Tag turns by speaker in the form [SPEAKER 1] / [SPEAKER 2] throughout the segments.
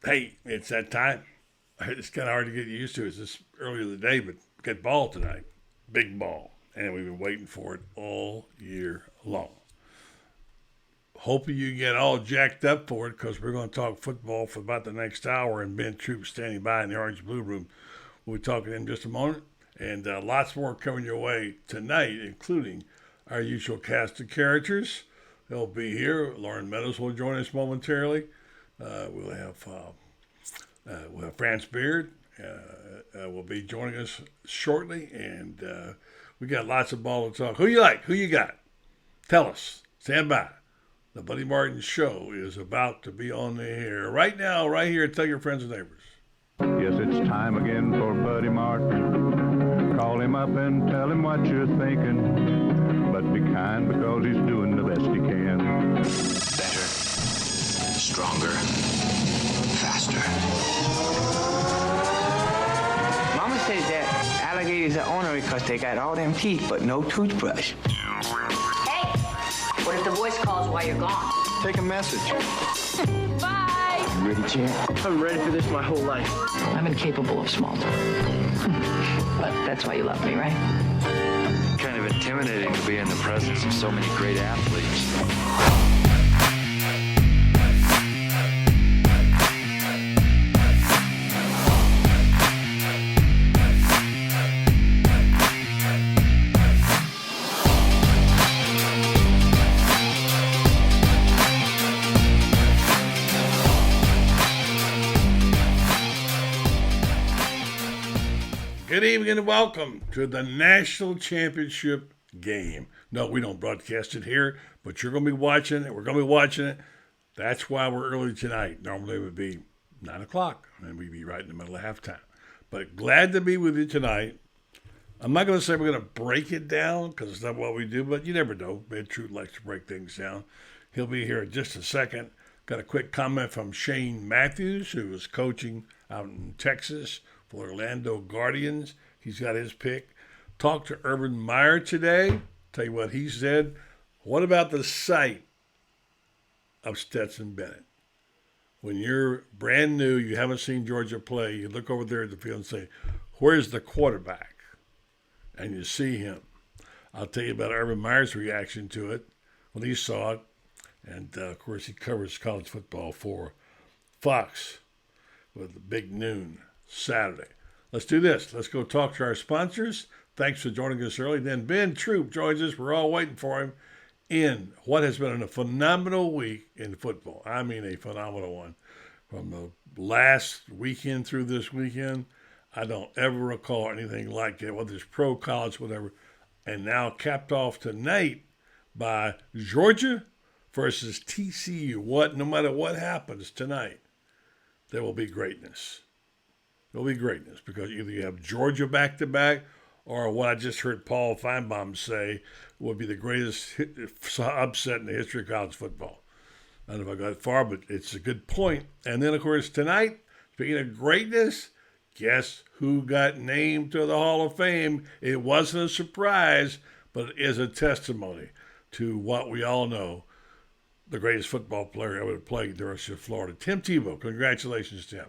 [SPEAKER 1] Hey, it's that time. It's kind of hard to get used to. It's this early in the day, but we got ball tonight. Big ball. And we've been waiting for it all year long. Hoping you get all jacked up for it because we're going to talk football for about the next hour. And Ben Troop standing by in the Orange Blue Room. We'll be talking in just a moment. And lots more coming your way tonight, including our usual cast of characters. They'll be here. Loren Meadows will join us momentarily. We'll have Franz Beard will be joining us shortly, and we got lots of ball to talk. Who you like? Who you got? Tell us. Stand by. The Buddy Martin Show is about to be on the air right now, right here. Tell your friends and neighbors.
[SPEAKER 2] Yes, it's time again for Buddy Martin. Call him up and tell him what you're thinking, but be kind because he's doing the best he can.
[SPEAKER 3] Better, stronger, faster.
[SPEAKER 4] Mama says that alligators are ornery because they got all them teeth but no toothbrush.
[SPEAKER 5] Hey, what if the voice calls while you're gone?
[SPEAKER 4] Take a message.
[SPEAKER 5] Bye.
[SPEAKER 4] You ready, champ?
[SPEAKER 6] I'm ready for this my whole life.
[SPEAKER 7] I'm incapable of small talk. But that's why you love me, right?
[SPEAKER 8] Kind of intimidating to be in the presence of so many great athletes.
[SPEAKER 1] Good evening and welcome to the National Championship game. No, we don't broadcast it here, but you're going to be watching it. We're going to be watching it. That's why we're early tonight. Normally it would be 9 o'clock, and we'd be right in the middle of halftime. But glad to be with you tonight. I'm not going to say we're going to break it down because it's not what we do, but you never know. Ben Truth likes to break things down. He'll be here in just a second. Got a quick comment from Shane Matthews, who is coaching out in Texas for Orlando Guardians. He's got his pick. Talked to Urban Meyer today. Tell you what he said. What about the sight of Stetson Bennett? When you're brand new, you haven't seen Georgia play, you look over there at the field and say, where's the quarterback? And you see him. I'll tell you about Urban Meyer's reaction to it when he saw it. And, of course, he covers college football for Fox with the Big Noon Saturday. Let's do this. Let's go talk to our sponsors. Thanks for joining us early. Then Ben Troop joins us. We're all waiting for him in what has been a phenomenal week in football. I mean a phenomenal one. From the last weekend through this weekend, I don't ever recall anything like it, whether it's pro, college, whatever. And now capped off tonight by Georgia versus TCU. No matter what happens tonight, there will be greatness. There'll be greatness because either you have Georgia back-to-back or what I just heard Paul Feinbaum say would be the greatest upset in the history of college football. I don't know if I got far, but it's a good point. And then, of course, tonight, speaking of greatness, guess who got named to the Hall of Fame? It wasn't a surprise, but it is a testimony to what we all know, the greatest football player ever to play at the University of Florida. Tim Tebow. Congratulations, Tim.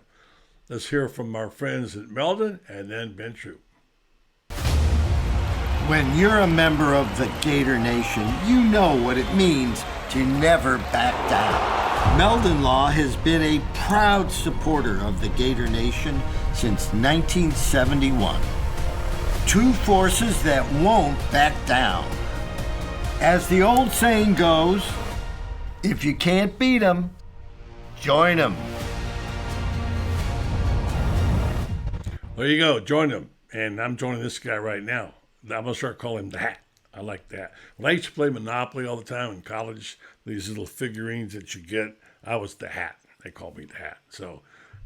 [SPEAKER 1] Let's hear from our friends at Meldon and then Ben Troop.
[SPEAKER 9] When you're a member of the Gator Nation, you know what it means to never back down. Meldon Law has been a proud supporter of the Gator Nation since 1971. Two forces that won't back down. As the old saying goes, if you can't beat 'em, join 'em.
[SPEAKER 1] There you go. Join them. And I'm joining this guy right now. I'm going to start calling him the Hat. I like that. When I used to play Monopoly all the time in college, these little figurines that you get, I was the Hat. They called me the Hat. So,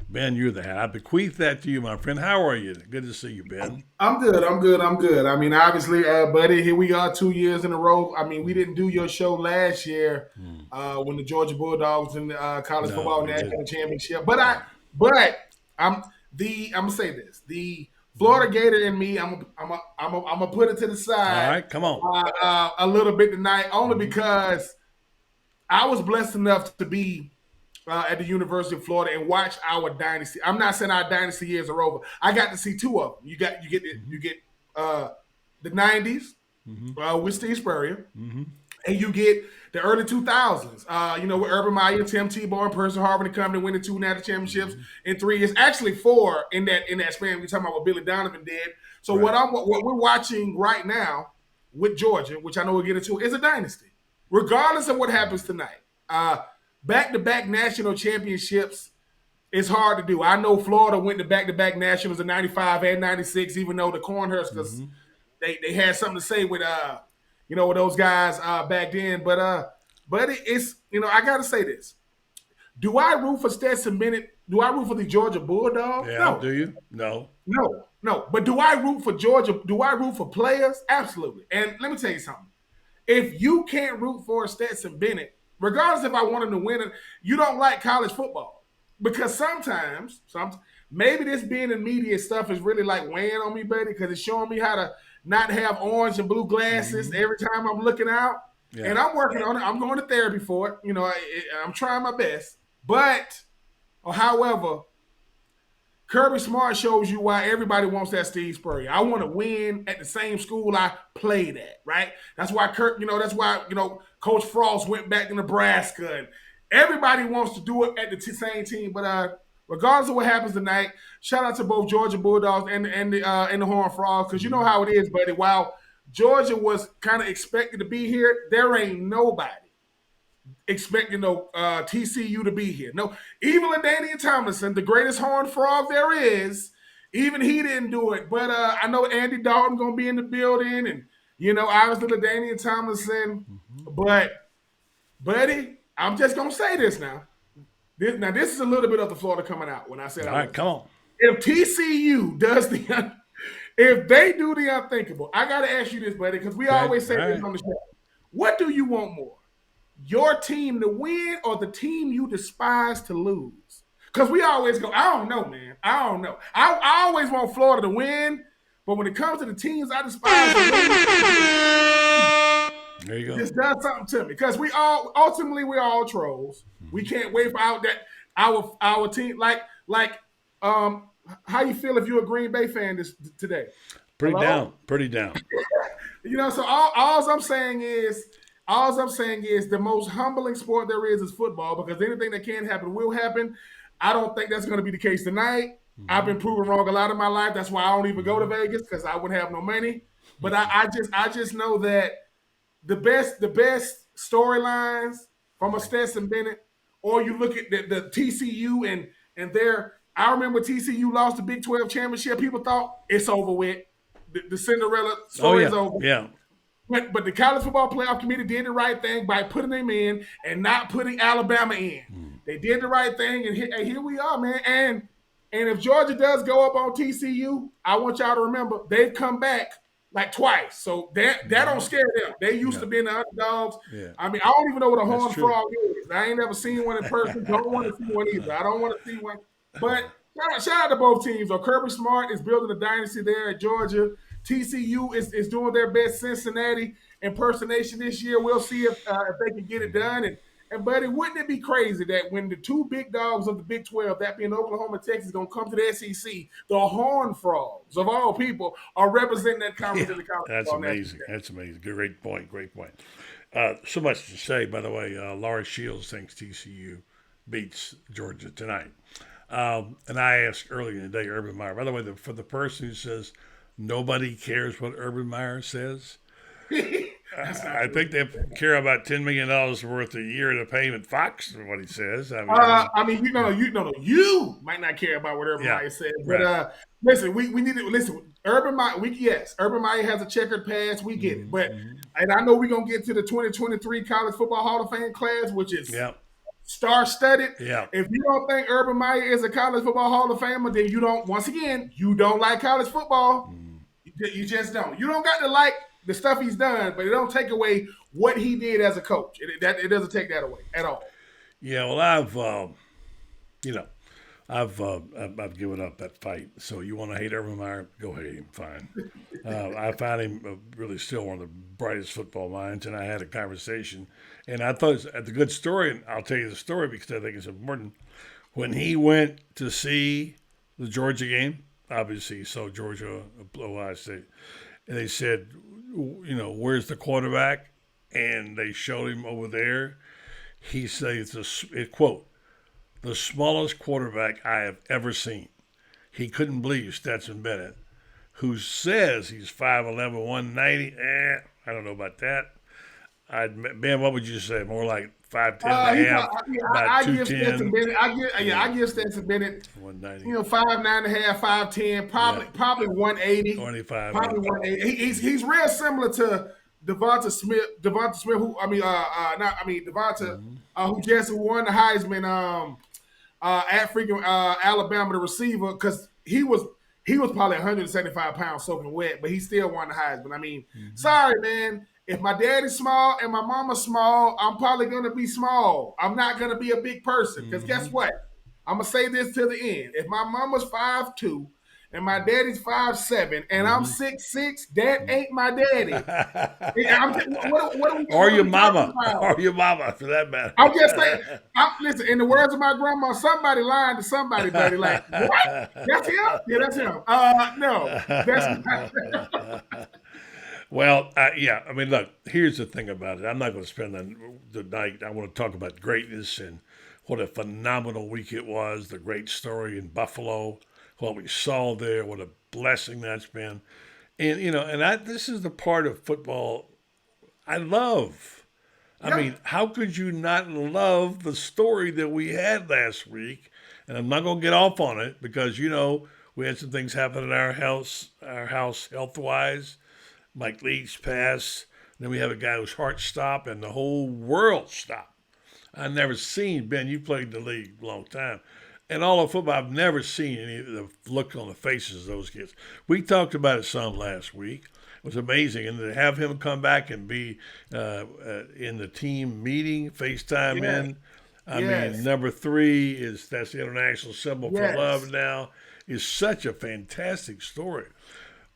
[SPEAKER 1] Ben, you're the Hat. I bequeath that to you, my friend. How are you? Good to see you, Ben.
[SPEAKER 6] I'm good. I mean, obviously, buddy, here we are 2 years in a row. I mean, we didn't do your show last year when the Georgia Bulldogs in the college football national championship. But I'm gonna say this: the Florida Gator in me, I'm gonna put it to the side.
[SPEAKER 1] All right, come on.
[SPEAKER 6] A little bit tonight, only because I was blessed enough to be at the University of Florida and watched our dynasty. I'm not saying our dynasty years are over. I got to see two of them. You get the '90s with Steve Spurrier, and you get the early 2000s. With Urban Meyer, Tim Tebow, and Percy Harvin and company winning 2 national championships in 3 years. Actually, 4 in that span. We're talking about what Billy Donovan did. So what we're watching right now with Georgia, which I know we'll get into, is a dynasty, regardless of what happens tonight. Back-to-back national championships is hard to do. I know Florida went to back-to-back nationals in 95 and 96, even though the Cornhuskers, they had something to say with with those guys back then. But it's I gotta say this. Do I root for Stetson Bennett? Do I root for the Georgia Bulldogs?
[SPEAKER 1] Yeah,
[SPEAKER 6] No.
[SPEAKER 1] do you? No.
[SPEAKER 6] No. But do I root for Georgia? Do I root for players? Absolutely. And let me tell you something. If you can't root for Stetson Bennett, regardless if I want him to win it, you don't like college football. Because sometimes maybe this being in media stuff is really like weighing on me, buddy, because it's showing me how to not have orange and blue glasses every time I'm looking out. Yeah. And I'm working on it. I'm going to therapy for it. I'm trying my best. But, however, Kirby Smart shows you why everybody wants that Steve Spurrier. I want to win at the same school I played at, right? That's why Coach Frost went back to Nebraska, and everybody wants to do it at the same team. But regardless of what happens tonight, shout out to both Georgia Bulldogs and the Horned Frogs, because you know how it is, buddy. While Georgia was kind of expected to be here, there ain't nobody expecting TCU to be here. No, even LaDainian Tomlinson, the greatest Horned Frog there is, even he didn't do it. But I know Andy Dalton going to be in the building, and, obviously LaDainian Tomlinson. But, buddy, I'm just going to say this now. This is a little bit of the Florida coming out when I said,
[SPEAKER 1] all right, come on.
[SPEAKER 6] If TCU does if they do the unthinkable, I got to ask you this, buddy, because we always say this on the show. What do you want more? Your team to win or the team you despise to lose? Because we always go, I don't know, man. I don't know. I always want Florida to win, but when it comes to the teams I despise to lose,
[SPEAKER 1] there you go.
[SPEAKER 6] This does something to me. Because we're all trolls. We can't wait for our team. How you feel if you're a Green Bay fan today?
[SPEAKER 1] Pretty down.
[SPEAKER 6] So all I'm saying is the most humbling sport there is football, because anything that can happen will happen. I don't think that's going to be the case tonight. I've been proven wrong a lot of my life. That's why I don't even go to Vegas, because I wouldn't have no money. But I just know that the best storylines from a Stetson Bennett, or you look at the TCU and their. I remember TCU lost the Big 12 championship. People thought it's over with. The Cinderella story is over.
[SPEAKER 1] Yeah.
[SPEAKER 6] But the College Football Playoff Committee did the right thing by putting them in and not putting Alabama in. They did the right thing, and here we are, man. And if Georgia does go up on TCU, I want y'all to remember they've come back like twice. So that don't scare them. They used to being the underdogs. Yeah. I mean, I don't even know what a Horned Frog is. I ain't never seen one in person. Don't want to see one either. I don't want to see one. But shout out to both teams. Kirby Smart is building a dynasty there at Georgia. TCU is doing their best Cincinnati impersonation this year. We'll see if they can get it done. And buddy, wouldn't it be crazy that when the two big dogs of the Big 12, that being Oklahoma and Texas, going to come to the SEC, the Horned Frogs of all people are representing that conference in the college.
[SPEAKER 1] That's amazing. That's amazing. Great point. So much to say, by the way. Laura Shields thinks TCU beats Georgia tonight. And I asked earlier in the day, Urban Meyer. By the way, for the person who says nobody cares what Urban Meyer says, I think they care about $10 million worth a year to pay him at Fox for what he says. You might not care about what Urban Meyer says, but listen, we need to listen. Urban Meyer, Urban Meyer has a checkered past. We get it, but and I know we're gonna get to the 2023 College Football Hall of Fame class, which is star-studded. Yeah. If you don't think Urban Meyer is a College Football Hall of Famer, then you don't like college football. You just don't. You don't got to like the stuff he's done, but it don't take away what he did as a coach. It doesn't take that away at all. Yeah, well, I've, I've given up that fight. So you want to hate Urban Meyer? Go hate him. Fine. I find him really still one of the brightest football minds, and I had a conversation, and I thought it was a good story, and I'll tell you the story because I think it's important. When he went to see the Georgia game, obviously he saw Georgia, Ohio State, and they said, where's the quarterback? And they showed him over there. He said, quote, the smallest quarterback I have ever seen. He couldn't believe Stetson Bennett, who says he's 5'11", 190. I don't know about that. Ben, what would you say? More like 5'10" and a half, about 210.
[SPEAKER 6] I give Stetson Bennett
[SPEAKER 1] 190.
[SPEAKER 6] 5'9" and a half, 5'10", probably 180.
[SPEAKER 1] 25.
[SPEAKER 6] Probably 180. He's real similar to Devonta Smith, who who just won the Heisman at freaking Alabama, the receiver, because he was probably 175 pounds soaking wet, but he still won the Heisman. I mean, sorry, man. If my daddy's small and my mama's small, I'm probably gonna be small. I'm not gonna be a big person. Because guess what? I'm gonna say this to the end. If my mama's 5'2" and my daddy's 5'7", and I'm 6'6", that ain't my daddy.
[SPEAKER 1] Or your mama, for that matter.
[SPEAKER 6] I'm just saying. Listen, in the words of my grandma, somebody lying to somebody, buddy. Like, what? That's him? Yeah, that's him. No, that's not.
[SPEAKER 1] Well, yeah. I mean, look. Here's the thing about it. I'm not going to spend the night. I want to talk about greatness and what a phenomenal week it was. The great story in Buffalo. What we saw there. What a blessing that's been. And this is the part of football I love. I mean, how could you not love the story that we had last week? And I'm not going to get off on it because, we had some things happen in our house health-wise. Mike Leach passed. Then we have a guy whose heart stopped and the whole world stopped. I've never seen, Ben, you played in the league a long time. And all of football, I've never seen any of the look on the faces of those kids. We talked about it some last week. It was amazing. And to have him come back and be in the team meeting, FaceTime in. I mean, number 3 that's the international symbol for love now, is such a fantastic story.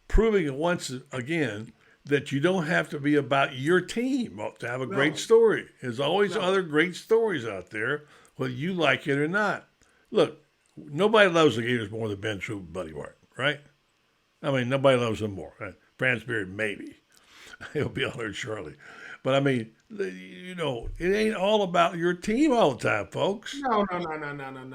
[SPEAKER 1] Proving once again that you don't have to be about your team to have a great story. There's always other great stories out there, whether you like it or not. Look, nobody loves the Gators more than Ben Troupe and Buddy Martin, right? I mean, nobody loves them more. Right? FRANZ, maybe. He'll be on there shortly. But, I mean, it ain't all about your team all the time, folks.
[SPEAKER 6] No.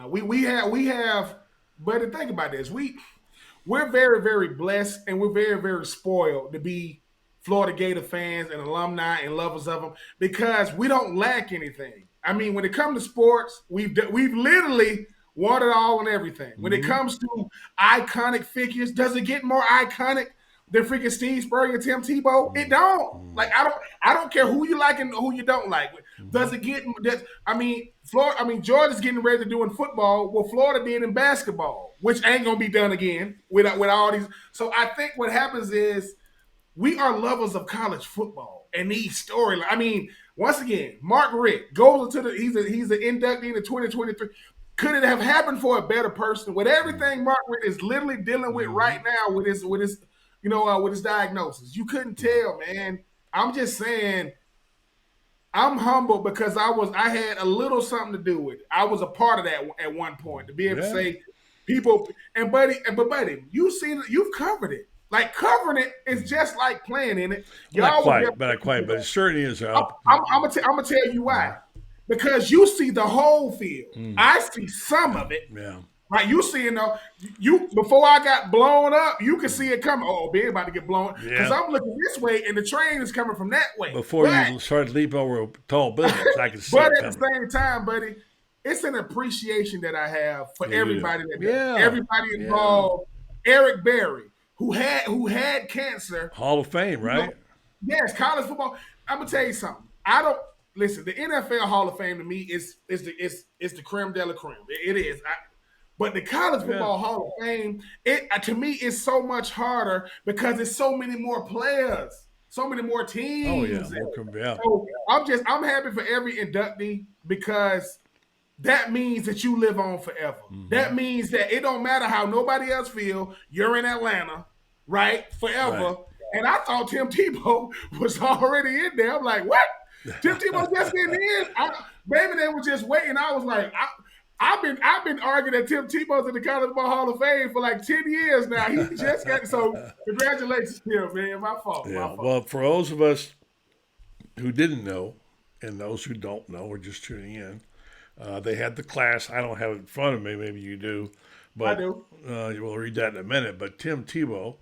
[SPEAKER 6] We have, but the thing about this, we're very, very blessed and we're very, very spoiled to be Florida Gator fans and alumni and lovers of them because we don't lack anything. I mean, when it comes to sports, we've literally won it all and everything. When it comes to iconic figures, does it get more iconic than freaking Steve Spurrier and Tim Tebow? It don't. Like, I don't care who you like and who you don't like. Does it get? Georgia's getting ready to do in football what Florida did in basketball, which ain't gonna be done again with all these. So I think what happens is we are lovers of college football and these storylines. I mean, once again, Mark Richt goes into he's an inductee in the 2023. Could it have happened for a better person? With everything Mark Richt is literally dealing with right now with his diagnosis, you couldn't tell, man. I'm just saying. I'm humble because I had a little something to do with it. I was a part of that at one point to be able to say people but buddy, you've covered it. Like covering it is just like playing in it.
[SPEAKER 1] Not quite, but it certainly is.
[SPEAKER 6] I'm gonna tell you why. Because you see the whole field. I see some of it.
[SPEAKER 1] Yeah.
[SPEAKER 6] Right, you seeing before I got blown up, you could see it coming. Oh, Ben about to get blown because I'm looking this way and the train is coming from that way.
[SPEAKER 1] Before you started leaping over tall buildings, I could see.
[SPEAKER 6] But at the same time, buddy, it's an appreciation that I have for everybody everybody involved. Eric Berry, who had cancer,
[SPEAKER 1] Hall of Fame, right?
[SPEAKER 6] Yes, college football. I'm gonna tell you something. Listen. The NFL Hall of Fame to me is the creme de la creme. It is. But the College Football Hall of Fame, to me, is so much harder because there's so many more players, so many more teams.
[SPEAKER 1] Oh, yeah.
[SPEAKER 6] So I'm happy for every inductee because that means that you live on forever. That means that it don't matter how nobody else feel. You're in Atlanta, right? Forever.
[SPEAKER 1] Right.
[SPEAKER 6] And I thought Tim Tebow was already in there. I'm like, what? Tim Tebow just getting in? Maybe they were just waiting. I was like, I've been arguing that Tim Tebow's in the College Football Hall of Fame for like 10 years now. He just got so congratulations, Tim, man. My fault.
[SPEAKER 1] Yeah.
[SPEAKER 6] My fault.
[SPEAKER 1] Well, for those of us who didn't know, and those who don't know are just tuning in, they had the class. I don't have it in front of me. Maybe you do, but
[SPEAKER 6] I do.
[SPEAKER 1] We'll read that in a minute. But Tim Tebow,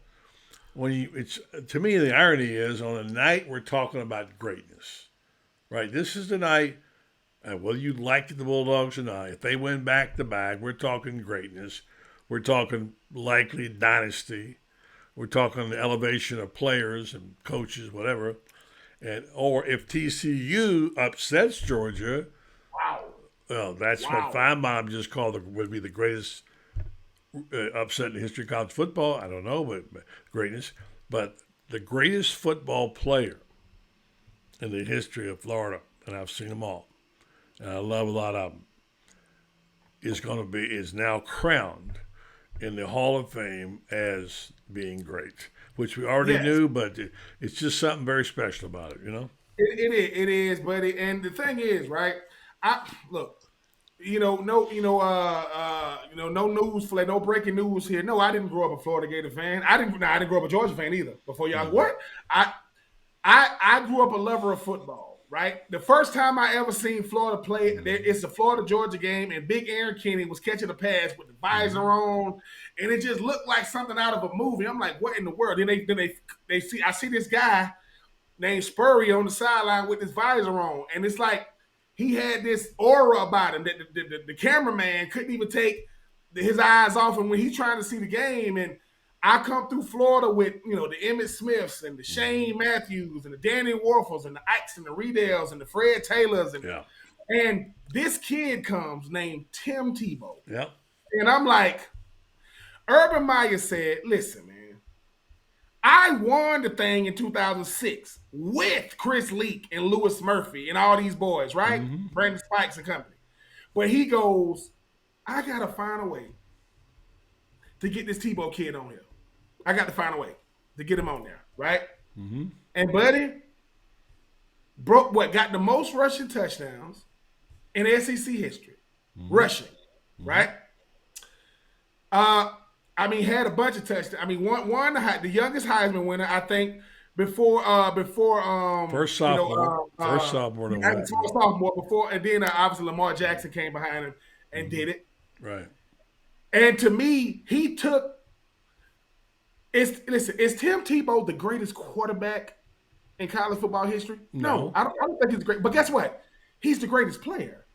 [SPEAKER 1] it's to me the irony is on a night we're talking about greatness, right? This is the night. Whether you like the Bulldogs or not, if they win back to back, we're talking greatness. We're talking likely dynasty. We're talking the elevation of players and coaches, whatever. Or if TCU upsets Georgia,
[SPEAKER 6] wow.
[SPEAKER 1] Well, that's what Feinbaum just called would be the greatest upset in the history of college football. I don't know, but greatness. But the greatest football player in the history of Florida, and I've seen them all, and I love a lot of them, is now crowned in the Hall of Fame as being great, which we already knew, but it's just something very special about it, you know?
[SPEAKER 6] It is, buddy. And the thing is, right? No news flash, no breaking news here. No, I didn't grow up a Florida Gator fan. I didn't grow up a Georgia fan either. Before y'all, what? I grew up a lover of football. Right, the first time I ever seen Florida play, it's the Florida Georgia game, and Big Aaron Kenny was catching a pass with the visor on, and it just looked like something out of a movie. I'm like, what in the world? Then they see I see this guy named Spurrier on the sideline with his visor on, and it's like he had this aura about him that the cameraman couldn't even take his eyes off him when he's trying to see the game. And I come through Florida with, the Emmitt Smiths and the Shane Matthews and the Danny Warfels and the Ikes and the Riedels and the Fred Taylors. And this kid comes named Tim Tebow.
[SPEAKER 1] Yeah.
[SPEAKER 6] And I'm like, Urban Meyer said, listen, man, I won the thing in 2006 with Chris Leak and Lewis Murphy and all these boys, right? Brandon Spikes and company. But he goes, I got to find a way to get this Tebow kid on here. I got to find a way to get him on there, right? And buddy, got the most rushing touchdowns in SEC history. Rushing, right? Had a bunch of touchdowns. Won the youngest Heisman winner, I think, before
[SPEAKER 1] first sophomore,
[SPEAKER 6] before, and then obviously Lamar Jackson came behind him and did it.
[SPEAKER 1] Right.
[SPEAKER 6] And to me, he took. Is Tim Tebow the greatest quarterback in college football history? No, I don't think he's the great. But guess what? He's the greatest player.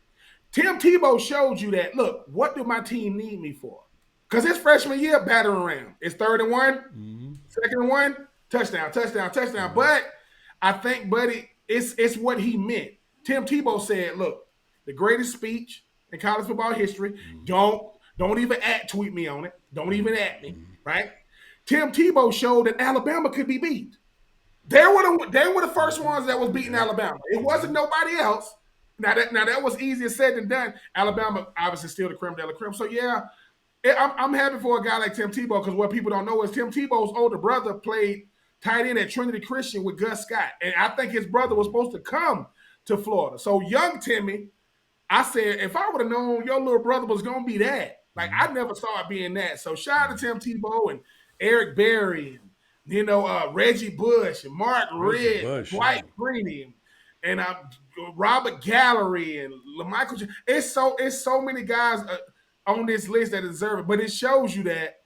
[SPEAKER 6] Tim Tebow showed you that. Look, what do my team need me for? Because his freshman year, battering around. It's 3rd and 1, 2nd and 1, touchdown. But I think, buddy, it's what he meant. Tim Tebow said, "Look, the greatest speech in college football history. Don't even tweet me on it. Don't even at me, right?" Tim Tebow showed that Alabama could be beat. They were the first ones that was beating Alabama. It wasn't nobody else. Now that was easier said than done. Alabama obviously still the creme de la creme. So yeah, I'm happy for a guy like Tim Tebow, because what people don't know is Tim Tebow's older brother played tight end at Trinity Christian with Gus Scott, and I think his brother was supposed to come to Florida. So young Timmy, I said, if I would have known your little brother was gonna be that, like I never saw it being that. So shout out to Tim Tebow and Eric Berry, and Reggie Bush and Mark Ridd, Dwight Freeney, and Robert Gallery and LaMichael. It's so many guys on this list that deserve it, but it shows you that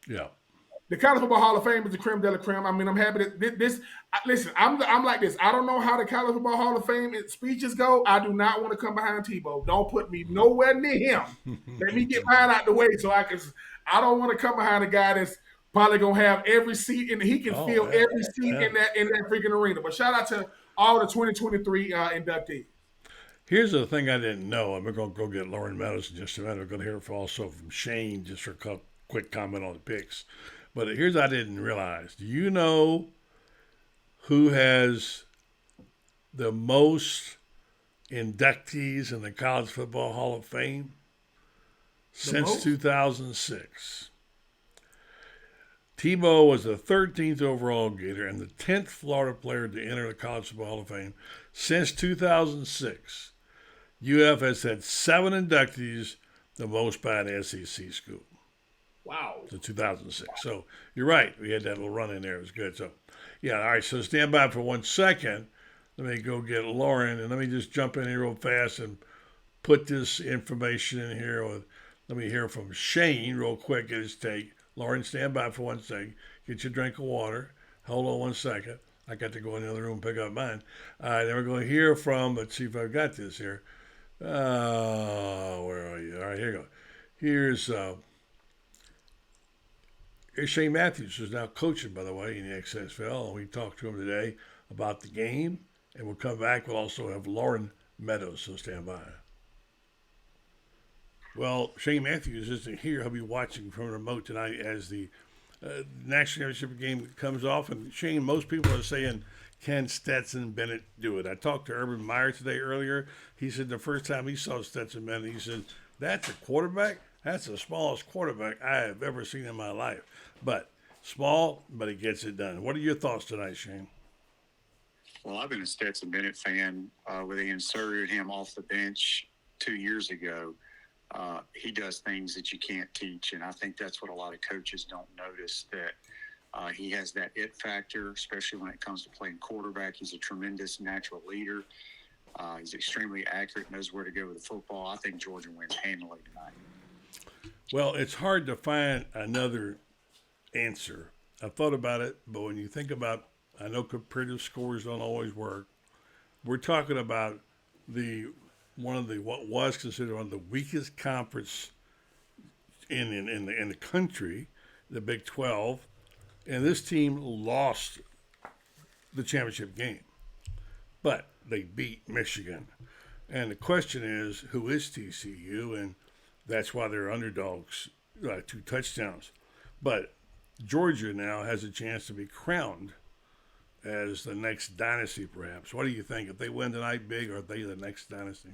[SPEAKER 6] the College Football Hall of Fame is the creme de la creme. I'm happy that this. Listen, I'm like this. I don't know how the College Football Hall of Fame speeches go. I do not want to come behind Tebow. Don't put me nowhere near him. Let me get mine out the way so I can. I don't want to come behind a guy that's probably gonna have every seat, and he can fill every seat in that freaking arena. But shout out to all the 2023 inductees.
[SPEAKER 1] Here's the thing I didn't know, and we're gonna go get Loren Meadows in just a minute. We're gonna hear also from Shane just for a quick comment on the picks. But here's what I didn't realize. Do you know who has the most inductees in the College Football Hall of Fame since
[SPEAKER 6] most?
[SPEAKER 1] 2006. Tebow was the 13th overall Gator and the 10th Florida player to enter the College Football Hall of Fame since 2006. UF has had 7 inductees, the most by an SEC school.
[SPEAKER 6] Wow.
[SPEAKER 1] To 2006. So you're right. We had that little run in there. It was good. So, yeah, all right. So stand by for 1 second. Let me go get Loren, and let me just jump in here real fast and put this information in here. Let me hear from Shane real quick at his take. Loren, stand by for 1 second. Get your drink of water. Hold on 1 second. I got to go in the other room and pick up mine. All right, then we're going to hear from, let's see if I've got this here. Where are you? All right, here you go. Here's Shane Matthews, who's now coaching, by the way, in the XFL. We talked to him today about the game, and we'll come back. We'll also have Loren Meadows, so stand by. Well, Shane Matthews isn't here. He'll be watching from remote tonight as the national championship game comes off. And Shane, most people are saying, can Stetson Bennett do it? I talked to Urban Meyer today earlier. He said the first time he saw Stetson Bennett, he said, that's a quarterback? That's the smallest quarterback I have ever seen in my life. But small, but he gets it done. What are your thoughts tonight, Shane?
[SPEAKER 10] Well, I've been a Stetson Bennett fan when they inserted him off the bench 2 years ago. He does things that you can't teach, and I think that's what a lot of coaches don't notice, that he has that it factor, especially when it comes to playing quarterback. He's a tremendous natural leader. He's extremely accurate, knows where to go with the football. I think Georgia wins handily tonight.
[SPEAKER 1] Well, it's hard to find another answer. I thought about it, but when you think about, I know comparative scores don't always work. We're talking about what was considered one of the weakest conference in the country, the Big 12, and this team lost the championship game, but they beat Michigan. And the question is, who is TCU? And that's why they're underdogs, 2 touchdowns. But Georgia now has a chance to be crowned as the next dynasty, perhaps. What do you think? If they win tonight big, are they the next dynasty?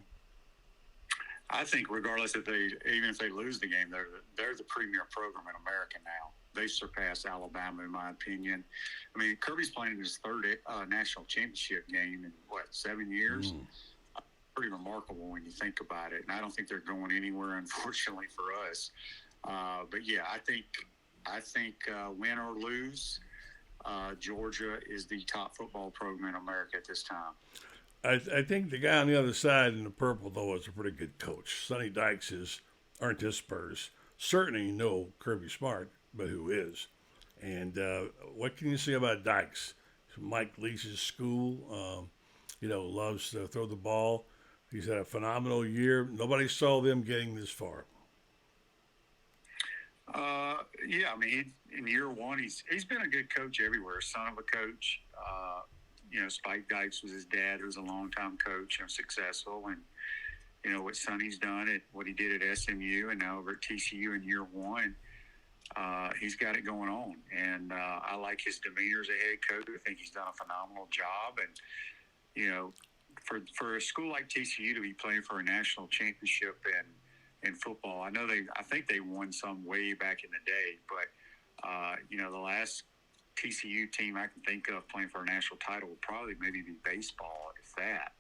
[SPEAKER 10] I think regardless even if they lose the game, they're the premier program in America now. They surpass Alabama, in my opinion. I mean, Kirby's playing his 3rd national championship game in, 7 years? Pretty remarkable when you think about it. And I don't think they're going anywhere, unfortunately, for us. But, yeah, I think win or lose, Georgia is the top football program in America at this time.
[SPEAKER 1] I think the guy on the other side in the purple, though, is a pretty good coach. Sonny Dykes aren't his Spurs. Certainly no Kirby Smart, but who is? And what can you say about Dykes? Mike Leach's school, loves to throw the ball. He's had a phenomenal year. Nobody saw them getting this far.
[SPEAKER 10] Yeah, I mean, in year one, he's been a good coach everywhere. Son of a coach. Spike Dykes was his dad, who was a longtime coach and successful. And, what Sonny's done, what he did at SMU and now over at TCU in year one, he's got it going on. And I like his demeanor as a head coach. I think he's done a phenomenal job. And, for a school like TCU to be playing for a national championship in football, I think they won some way back in the day. But, the last TCU team I can think of playing for a national title would probably maybe be baseball, if that.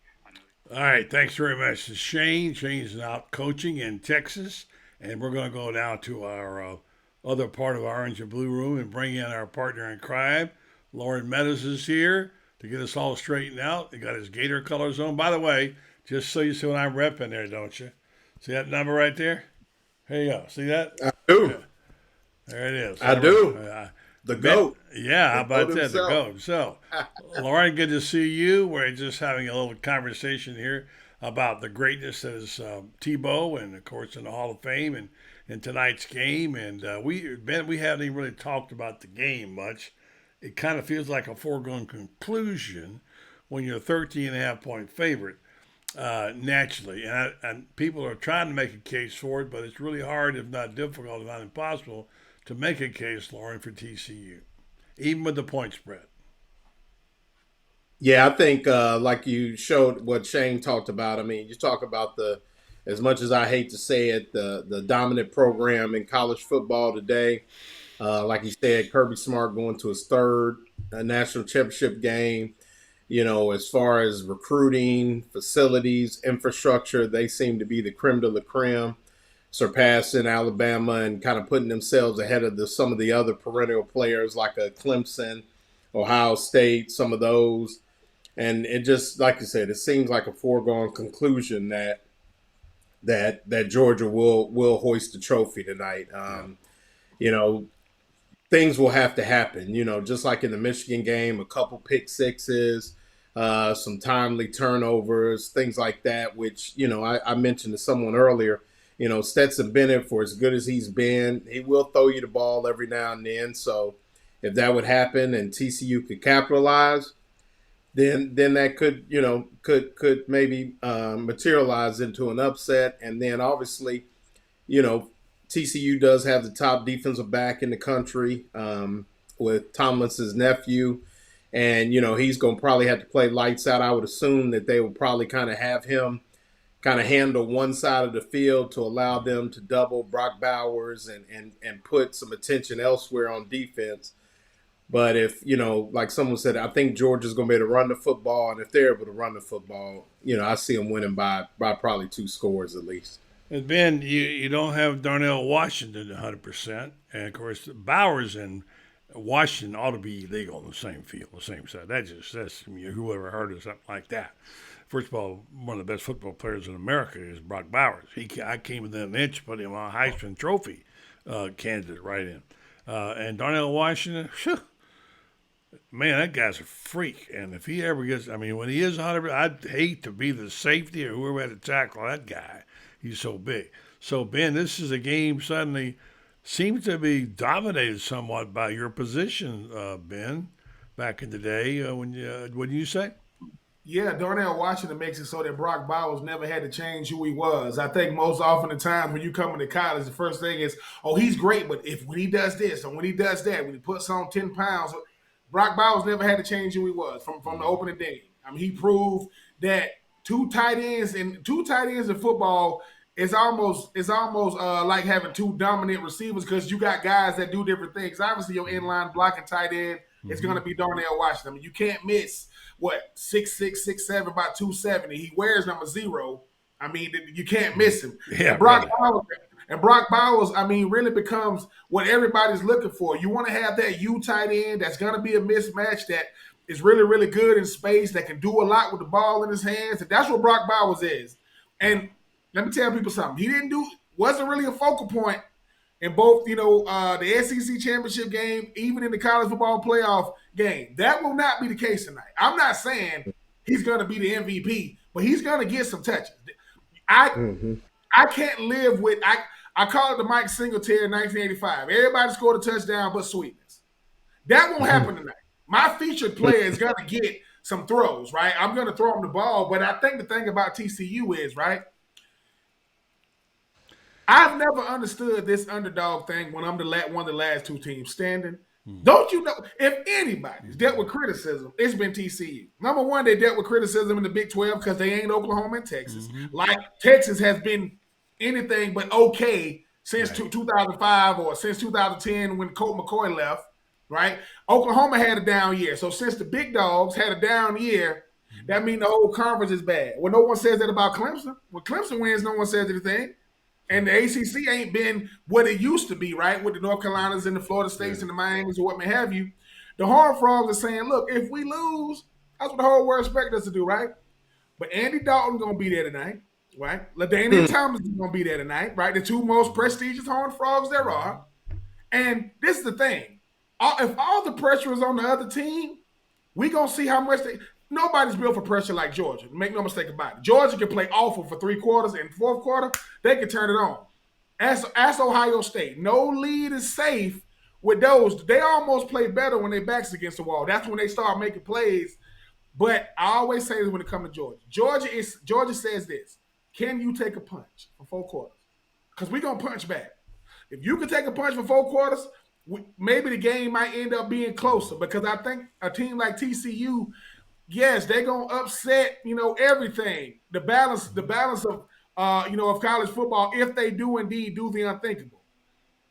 [SPEAKER 1] All right, thanks very much to Shane. Shane's out coaching in Texas, and we're going to go now to our other part of our Orange and Blue Room and bring in our partner in crime. Loren Meadows is here to get us all straightened out. He got his Gator colors on. By the way, just so you see what I'm repping there, don't you? See that number right there? Here you go. See that?
[SPEAKER 11] I do.
[SPEAKER 1] Yeah. There it is.
[SPEAKER 11] I do. The GOAT.
[SPEAKER 1] Yeah, how about that?
[SPEAKER 11] Himself.
[SPEAKER 1] The GOAT. So, Loren, good to see you. We're just having a little conversation here about the greatness that is Tebow and, of course, in the Hall of Fame and in tonight's game. And we haven't even really talked about the game much. It kind of feels like a foregone conclusion when you're a 13.5-point favorite, naturally. And people are trying to make a case for it, but it's really hard, if not difficult, if not impossible, to make a case, Loren, for TCU, even with the point spread.
[SPEAKER 11] Yeah, I think like you showed what Shane talked about. I mean, you talk about as much as I hate to say it, the dominant program in college football today. Like you said, Kirby Smart going to his third national championship game. As far as recruiting, facilities, infrastructure, they seem to be the creme de la creme, surpassing Alabama and kind of putting themselves ahead of some of the other perennial players like a Clemson, Ohio State, some of those. And it just, like you said, it seems like a foregone conclusion that Georgia will hoist the trophy tonight. You know, things will have to happen. Just like in the Michigan game, a couple pick sixes, some timely turnovers, things like that. Which I mentioned to someone earlier. Stetson Bennett, for as good as he's been, he will throw you the ball every now and then. So if that would happen and TCU could capitalize, then that could maybe materialize into an upset. And then obviously, TCU does have the top defensive back in the country with Tomlinson's nephew. And, he's going to probably have to play lights out. I would assume that they will probably kind of have him kind of handle one side of the field to allow them to double Brock Bowers and put some attention elsewhere on defense. But if, like someone said, I think Georgia's going to be able to run the football. And if they're able to run the football, I see them winning by probably 2 scores at least.
[SPEAKER 1] And Ben, you don't have Darnell Washington 100%. And, of course, Bowers and Washington ought to be illegal on the same field, the same side. That's whoever heard of something like that. First of all, one of the best football players in America is Brock Bowers. I came within an inch, put him on a Heisman Trophy candidate right in. And Darnell Washington, man, that guy's a freak. And if he ever gets, when he is 100%, I'd hate to be the safety or whoever had to tackle that guy. He's so big. So, Ben, this is a game suddenly seems to be dominated somewhat by your position, Ben, back in the day. Wouldn't you say?
[SPEAKER 6] Yeah, Darnell Washington makes it so that Brock Bowers never had to change who he was. I think most often the times when you come into college, the first thing is, oh, he's great, but when he does this or when he does that, when he puts on 10 pounds, Brock Bowers never had to change who he was from the opening day. He proved that two tight ends in football is almost like having 2 dominant receivers because you got guys that do different things. Obviously, your inline blocking tight end is going to be Darnell Washington. You can't miss 6'6", 6'7", about 270. He wears number 0. You can't miss him.
[SPEAKER 1] Yeah,
[SPEAKER 6] and Brock Bowers, really becomes what everybody's looking for. You want to have that U tight end that's going to be a mismatch that is really, really good in space, that can do a lot with the ball in his hands. And that's what Brock Bowers is. And let me tell people something. Wasn't really a focal point in both, the SEC championship game, even in the college football playoff game. That will not be the case tonight. I'm not saying he's going to be the MVP, but he's going to get some touches. I can't live with I call it the Mike Singletary in 1985. Everybody scored a touchdown but Sweetness. That won't happen tonight. My featured player is going to get some throws, right? I'm going to throw him the ball, but I think the thing about TCU is, right, I've never understood this underdog thing when I'm one of the last 2 teams standing. Don't you know, if anybody's dealt with criticism, it's been TCU. Number one, they dealt with criticism in the Big 12 because they ain't Oklahoma and Texas. Like Texas has been anything but okay since 2005 or since 2010 when Colt McCoy left, right? Oklahoma had a down year. So since the big dogs had a down year, that means the whole conference is bad. Well, no one says that about Clemson. When Clemson wins, no one says anything. And the ACC ain't been what it used to be, right? With the North Carolinas and the Florida States and the Miamis or what may have you. The Horned Frogs are saying, look, if we lose, that's what the whole world expects us to do, right? But Andy Dalton's going to be there tonight, right? LaDainian Thomas is going to be there tonight, right? The 2 most prestigious Horned Frogs there are. And this is the thing. If all the pressure is on the other team, we going to see how much nobody's built for pressure like Georgia. Make no mistake about it. Georgia can play awful for 3 quarters, and 4th quarter, they can turn it on. Ask Ohio State. No lead is safe with those. They almost play better when their back's against the wall. That's when they start making plays. But I always say this when it comes to Georgia. Georgia says this: can you take a punch for 4 quarters? Because we're going to punch back. If you can take a punch for 4 quarters, maybe the game might end up being closer, because I think a team like TCU, yes, they're gonna upset, everything. The balance of of college football, if they do indeed do the unthinkable.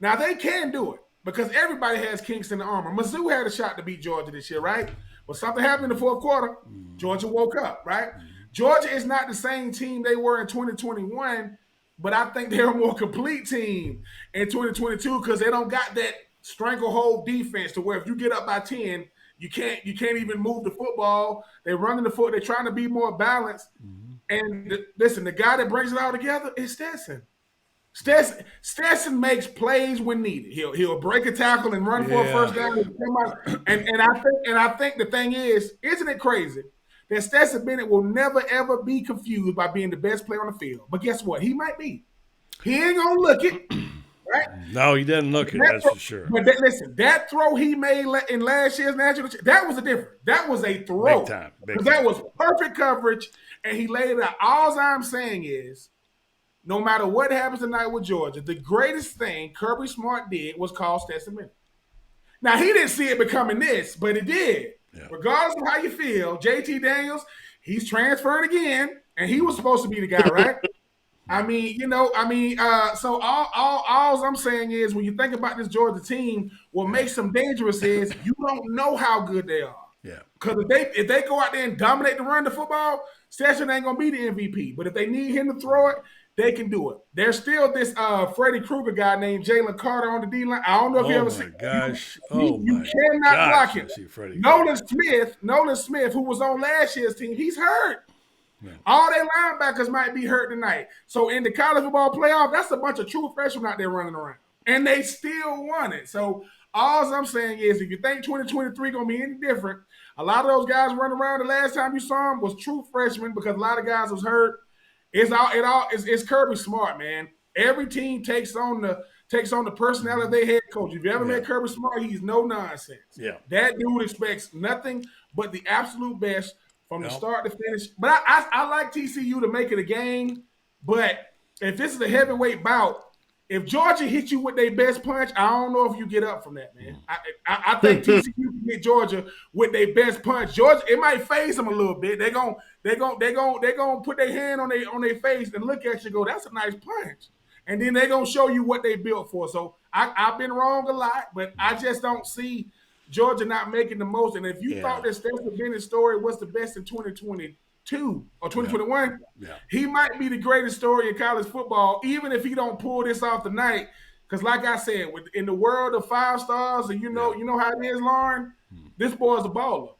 [SPEAKER 6] Now they can do it because everybody has kinks in the armor. Mizzou had a shot to beat Georgia this year, right? But something happened in the fourth quarter. Georgia woke up, right? Georgia is not the same team they were in 2021, but I think they're a more complete team in 2022 because they don't got that stranglehold defense to where if you get up by 10, you can't even move the football. They're running the foot. They're trying to be more balanced. And listen, the guy that brings it all together is Stetson. Stetson makes plays when needed. He'll break a tackle and run for a first down. And I think the thing is, isn't it crazy that Stetson Bennett will never ever be confused by being the best player on the field? But guess what? He might be. He ain't gonna look it, right?
[SPEAKER 1] No, he didn't look it. That's for sure.
[SPEAKER 6] But listen, that throw he made in last year's national, that was a different. That was a throw.
[SPEAKER 1] Big time.
[SPEAKER 6] That was perfect coverage, and he laid it out. All I'm saying is, no matter what happens tonight with Georgia, the greatest thing Kirby Smart did was call Stetson Bennett. Now, he didn't see it becoming this, but it did. Yeah. Regardless of how you feel, JT Daniels, he's transferred again, and he was supposed to be the guy, right? So all I'm saying is when you think about this Georgia team, what makes them dangerous is you don't know how good they are.
[SPEAKER 1] Yeah.
[SPEAKER 6] Because if they go out there and dominate the run the football, Stetson ain't going to be the MVP. But if they need him to throw it, they can do it. There's still this Freddy Krueger guy named Jalen Carter on the D-line. I don't know if you ever seen him. You cannot block him. Nolan Smith, who was on last year's team, he's hurt. Yeah. All their linebackers might be hurt tonight. So in the college football playoff, that's a bunch of true freshmen out there running around. And they still won it. So all I'm saying is if you think 2023 going to be any different, a lot of those guys running around the last time you saw them was true freshmen because a lot of guys was hurt. It's Kirby Smart, man. Every team takes on the personality of their head coach. If you ever met Kirby Smart, he's no nonsense.
[SPEAKER 1] Yeah.
[SPEAKER 6] That dude expects nothing but the absolute best from the start to finish. But I like TCU to make it a game. But if this is a heavyweight bout, if Georgia hits you with their best punch, I don't know if you get up from that, man. I think TCU can hit Georgia with their best punch. Georgia, it might phase them a little bit. They're gonna put their hand on their face and look at you and go, that's a nice punch. And then they're gonna show you what they built for. So I've been wrong a lot, but I just don't see Georgia not making the most. And if you thought that Stetson Bennett's story was the best in 2022 or 2021, he might be the greatest story in college football, even if he don't pull this off tonight. Because like I said, in the world of 5 stars, and you know how it is, Lauren, this boy's a baller.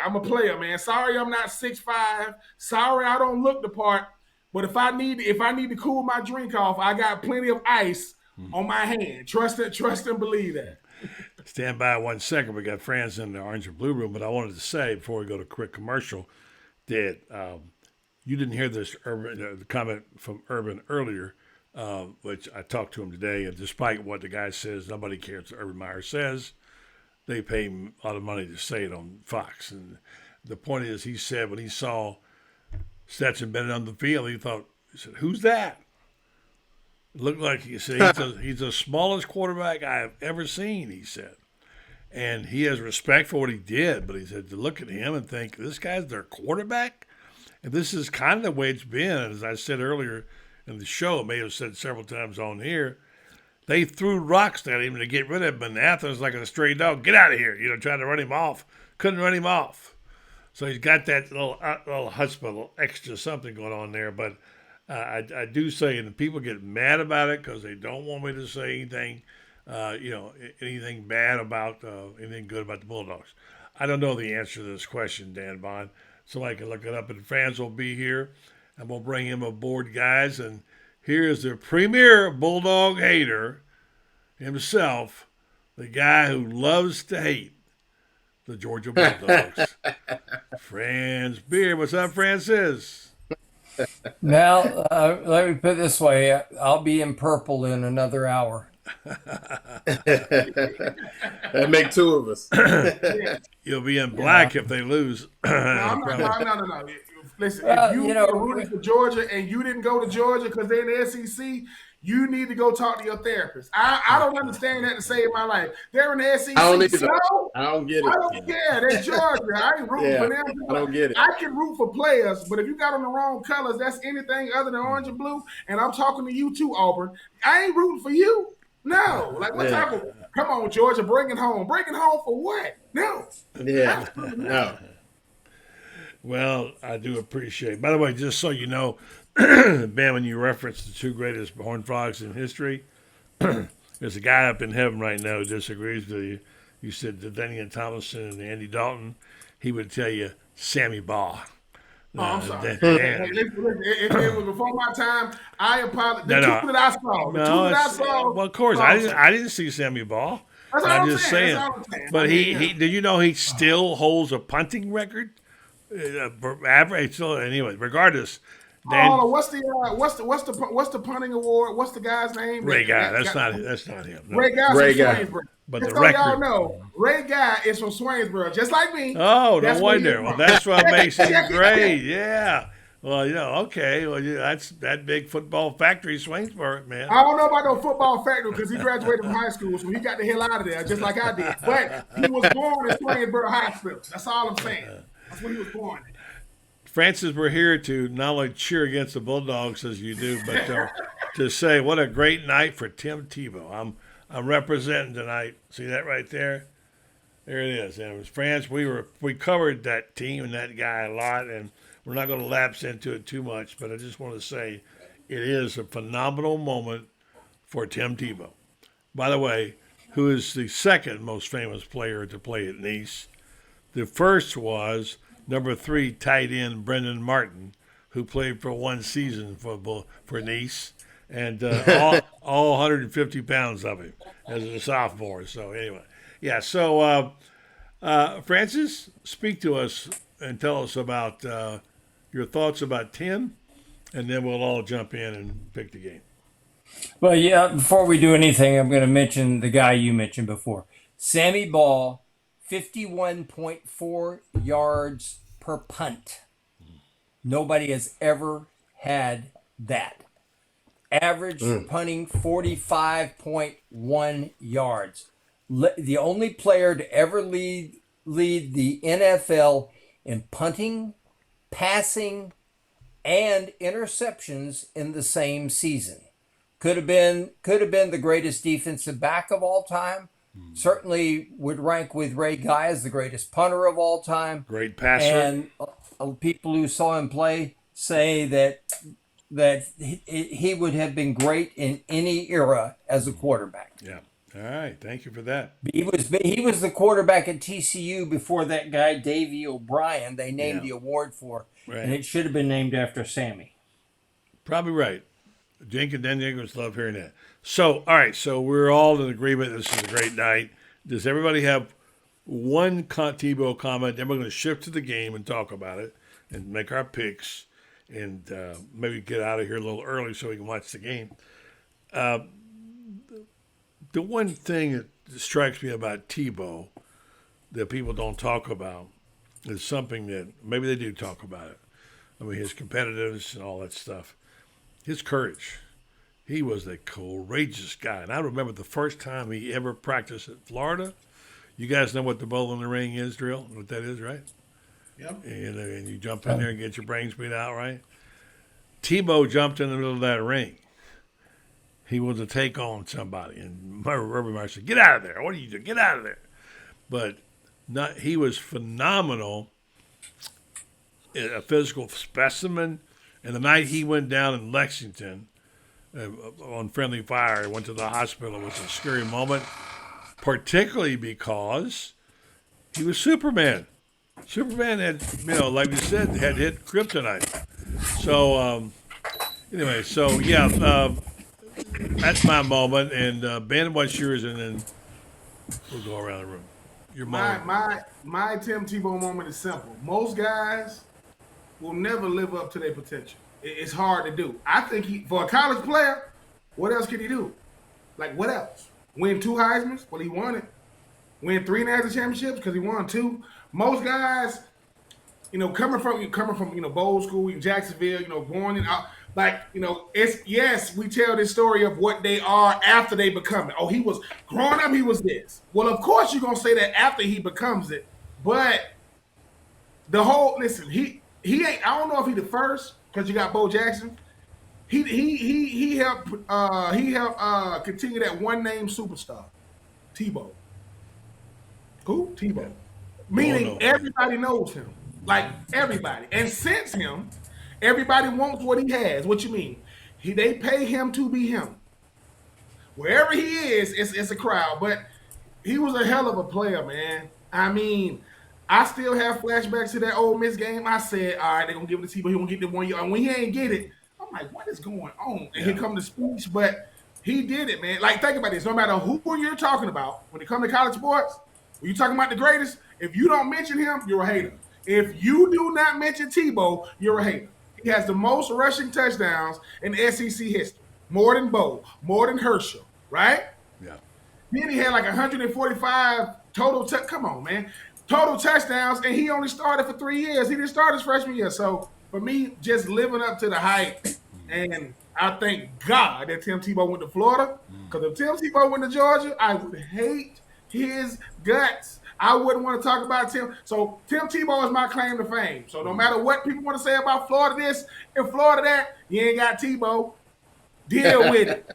[SPEAKER 6] I'm a player, man. Sorry I'm not 6'5". Sorry I don't look the part. But if I need to cool my drink off, I got plenty of ice on my hand. Trust and believe that.
[SPEAKER 1] Stand by 1 second. We got Franz in the orange and blue room, but I wanted to say before we go to a quick commercial that you didn't hear this the comment from Urban earlier, which I talked to him today, and despite what the guy says, nobody cares what Urban Meyer says. They pay him a lot of money to say it on Fox. And the point is, he said when he saw Stetson Bennett on the field, he said, who's that? It looked like he said he's the smallest quarterback I have ever seen, he said. And he has respect for what he did, but he said to look at him and think, this guy's their quarterback? And this is kind of the way it's been. And as I said earlier in the show, I may have said several times on here, they threw rocks at him to get rid of him. And Athens, like a stray dog, get out of here, trying to run him off. Couldn't run him off. So he's got that little chutzpah, little extra something going on there. But I do say, and people get mad about it because they don't want me to say anything, anything bad about, anything good about the Bulldogs. I don't know the answer to this question, Dan Bond. Somebody can look it up, and Franz will be here, and we'll bring him aboard, guys. And here is the premier Bulldog hater himself, the guy who loves to hate the Georgia Bulldogs. Franz Beer. What's up, Francis?
[SPEAKER 12] Now, let me put it this way. I'll be in purple in another hour.
[SPEAKER 11] That make 2 of us.
[SPEAKER 1] You'll be in black if they lose.
[SPEAKER 6] No. Listen,
[SPEAKER 12] Well,
[SPEAKER 6] if you are rooting for Georgia and you didn't go to Georgia because they're in the SEC, you need to go talk to your therapist. I don't understand that to save my life. They're in the SEC.
[SPEAKER 11] I don't either.
[SPEAKER 6] So
[SPEAKER 11] I don't get it.
[SPEAKER 6] I don't care. They're Georgia. I ain't rooting for them.
[SPEAKER 11] I don't get it.
[SPEAKER 6] I can root for players, but if you got on the wrong colors, that's anything other than orange and blue. And I'm talking to you too, Auburn. I ain't rooting for you. No. Like, what type of – come on, Georgia, bring it home. Bring it home for what? No.
[SPEAKER 11] Yeah. No.
[SPEAKER 1] Well, I do appreciate. By the way, just so you know, Ben, when you referenced the two greatest Horned Frogs in history, there's a guy up in heaven right now who disagrees with you. You said the Daniel Thomason and Andy Dalton. He would tell you Sammy Baugh.
[SPEAKER 6] I'm sorry. It was before my time. I apologize. The two that I saw.
[SPEAKER 1] Well, of course, I didn't see Sammy Baugh.
[SPEAKER 6] That's all
[SPEAKER 1] I'm
[SPEAKER 6] I'm
[SPEAKER 1] just
[SPEAKER 6] saying.
[SPEAKER 1] saying. But he did you know he still holds a punting record? Average. So anyway, regardless.
[SPEAKER 6] What's the punting award? What's the guy's name?
[SPEAKER 1] Ray Guy. That's not him. No.
[SPEAKER 6] Ray Guy.
[SPEAKER 1] But
[SPEAKER 6] just
[SPEAKER 1] the record.
[SPEAKER 6] Y'all know, Ray Guy is from Swainsboro, just like me.
[SPEAKER 1] Oh, no wonder. Well, that's what makes it great. Yeah. Well, okay. Well, that's that big football factory, Swainsboro, man.
[SPEAKER 6] I don't know about no football factory because he graduated from high school, so he got the hell out of there, just like I did. But he was born in Swainsboro Hospital. That's all I'm saying. That's when he was born.
[SPEAKER 1] Francis, we're here to not only cheer against the Bulldogs as you do, but to say what a great night for Tim Tebow. I'm representing tonight. See that right there? There it is. And it was France. We covered that team and that guy a lot, and we're not going to lapse into it too much, but I just want to say it is a phenomenal moment for Tim Tebow. By the way, who is the second most famous player to play at Nice. The first was number 3 tight end Brendan Martin, who played for one season for Nice, and all 150 pounds of him as a sophomore. So anyway, yeah. So Francis, speak to us and tell us about your thoughts about Tim, and then we'll all jump in and pick the game.
[SPEAKER 12] Well, yeah, before we do anything, I'm going to mention the guy you mentioned before. Sammy Baugh, 51.4 yards per punt. Nobody has ever had that. Average punting 45.1 yards. The only player to ever lead the NFL in punting, passing, and interceptions in the same season. Could have been the greatest defensive back of all time. Certainly would rank with Ray Guy as the greatest punter of all time.
[SPEAKER 1] Great passer.
[SPEAKER 12] And people who saw him play say that he would have been great in any era as a quarterback.
[SPEAKER 1] Yeah. All right. Thank you for that.
[SPEAKER 12] He was the quarterback at TCU before that guy Davey O'Brien they named the award for, and it should have been named after Sammy.
[SPEAKER 1] Probably right. Jink and Daniels love hearing that. So, all right. So we're all in agreement. This is a great night. Does everybody have one Tebow comment? Then we're going to shift to the game and talk about it and make our picks and maybe get out of here a little early so we can watch the game. The one thing that strikes me about Tebow that people don't talk about is something that maybe they do talk about it. I mean, his competitiveness and all that stuff. His courage. He was a courageous guy. And I remember the first time he ever practiced at Florida. You guys know what the bowl in the ring is, drill? What that is, right?
[SPEAKER 6] Yep.
[SPEAKER 1] And you jump in there and get your brains beat out, right? Tebow jumped in the middle of that ring. He was to take on somebody. And Urban Meyer said, get out of there. What are you doing? Get out of there. But he was phenomenal, a physical specimen. And the night he went down in Lexington on friendly fire, went to the hospital, it was a scary moment, particularly because he was Superman. Superman had, like we said, had hit kryptonite. So, anyway, that's my moment. And Ben, what's yours? And then we'll go around the room. Your moment.
[SPEAKER 6] My Tim Tebow moment is simple. Most guys will never live up to their potential. It's hard to do. I think for a college player, what else can he do? Like, what else? Win 2 Heismans? Well, he won it. Win 3 national championships because he won 2. Most guys, coming from Bowl School in Jacksonville, born and out, like, it's yes, we tell this story of what they are after they become it. Oh, he was growing up, he was this. Well, of course you're gonna say that after he becomes it, but he ain't. I don't know if he the first because you got Bo Jackson. He helped continue that one name superstar, Tebow. Who? Tebow. Meaning everybody knows him. Like everybody. And since him, everybody wants what he has. What you mean? They pay him to be him. Wherever he is, it's a crowd. But he was a hell of a player, man. I mean, I still have flashbacks to that Ole Miss game. I said, all right, they're gonna give it to Tebow. He gonna get the 1 year. And when he ain't get it, I'm like, what is going on? And here come the speech, but he did it, man. Like, think about this. No matter who you're talking about, when it comes to college sports, when you're talking about the greatest, if you don't mention him, you're a hater. If you do not mention Tebow, you're a hater. He has the most rushing touchdowns in SEC history. More than Bo, more than Herschel, right?
[SPEAKER 1] Yeah.
[SPEAKER 6] Then he had like 145 total. Come on, man. Total touchdowns, and he only started for 3 years. He didn't start his freshman year. So, for me, just living up to the hype, and I thank God that Tim Tebow went to Florida, because if Tim Tebow went to Georgia, I would hate his guts. I wouldn't want to talk about Tim. So Tim Tebow is my claim to fame. So no matter what people want to say about Florida this and Florida that, you ain't got Tebow. Deal with it.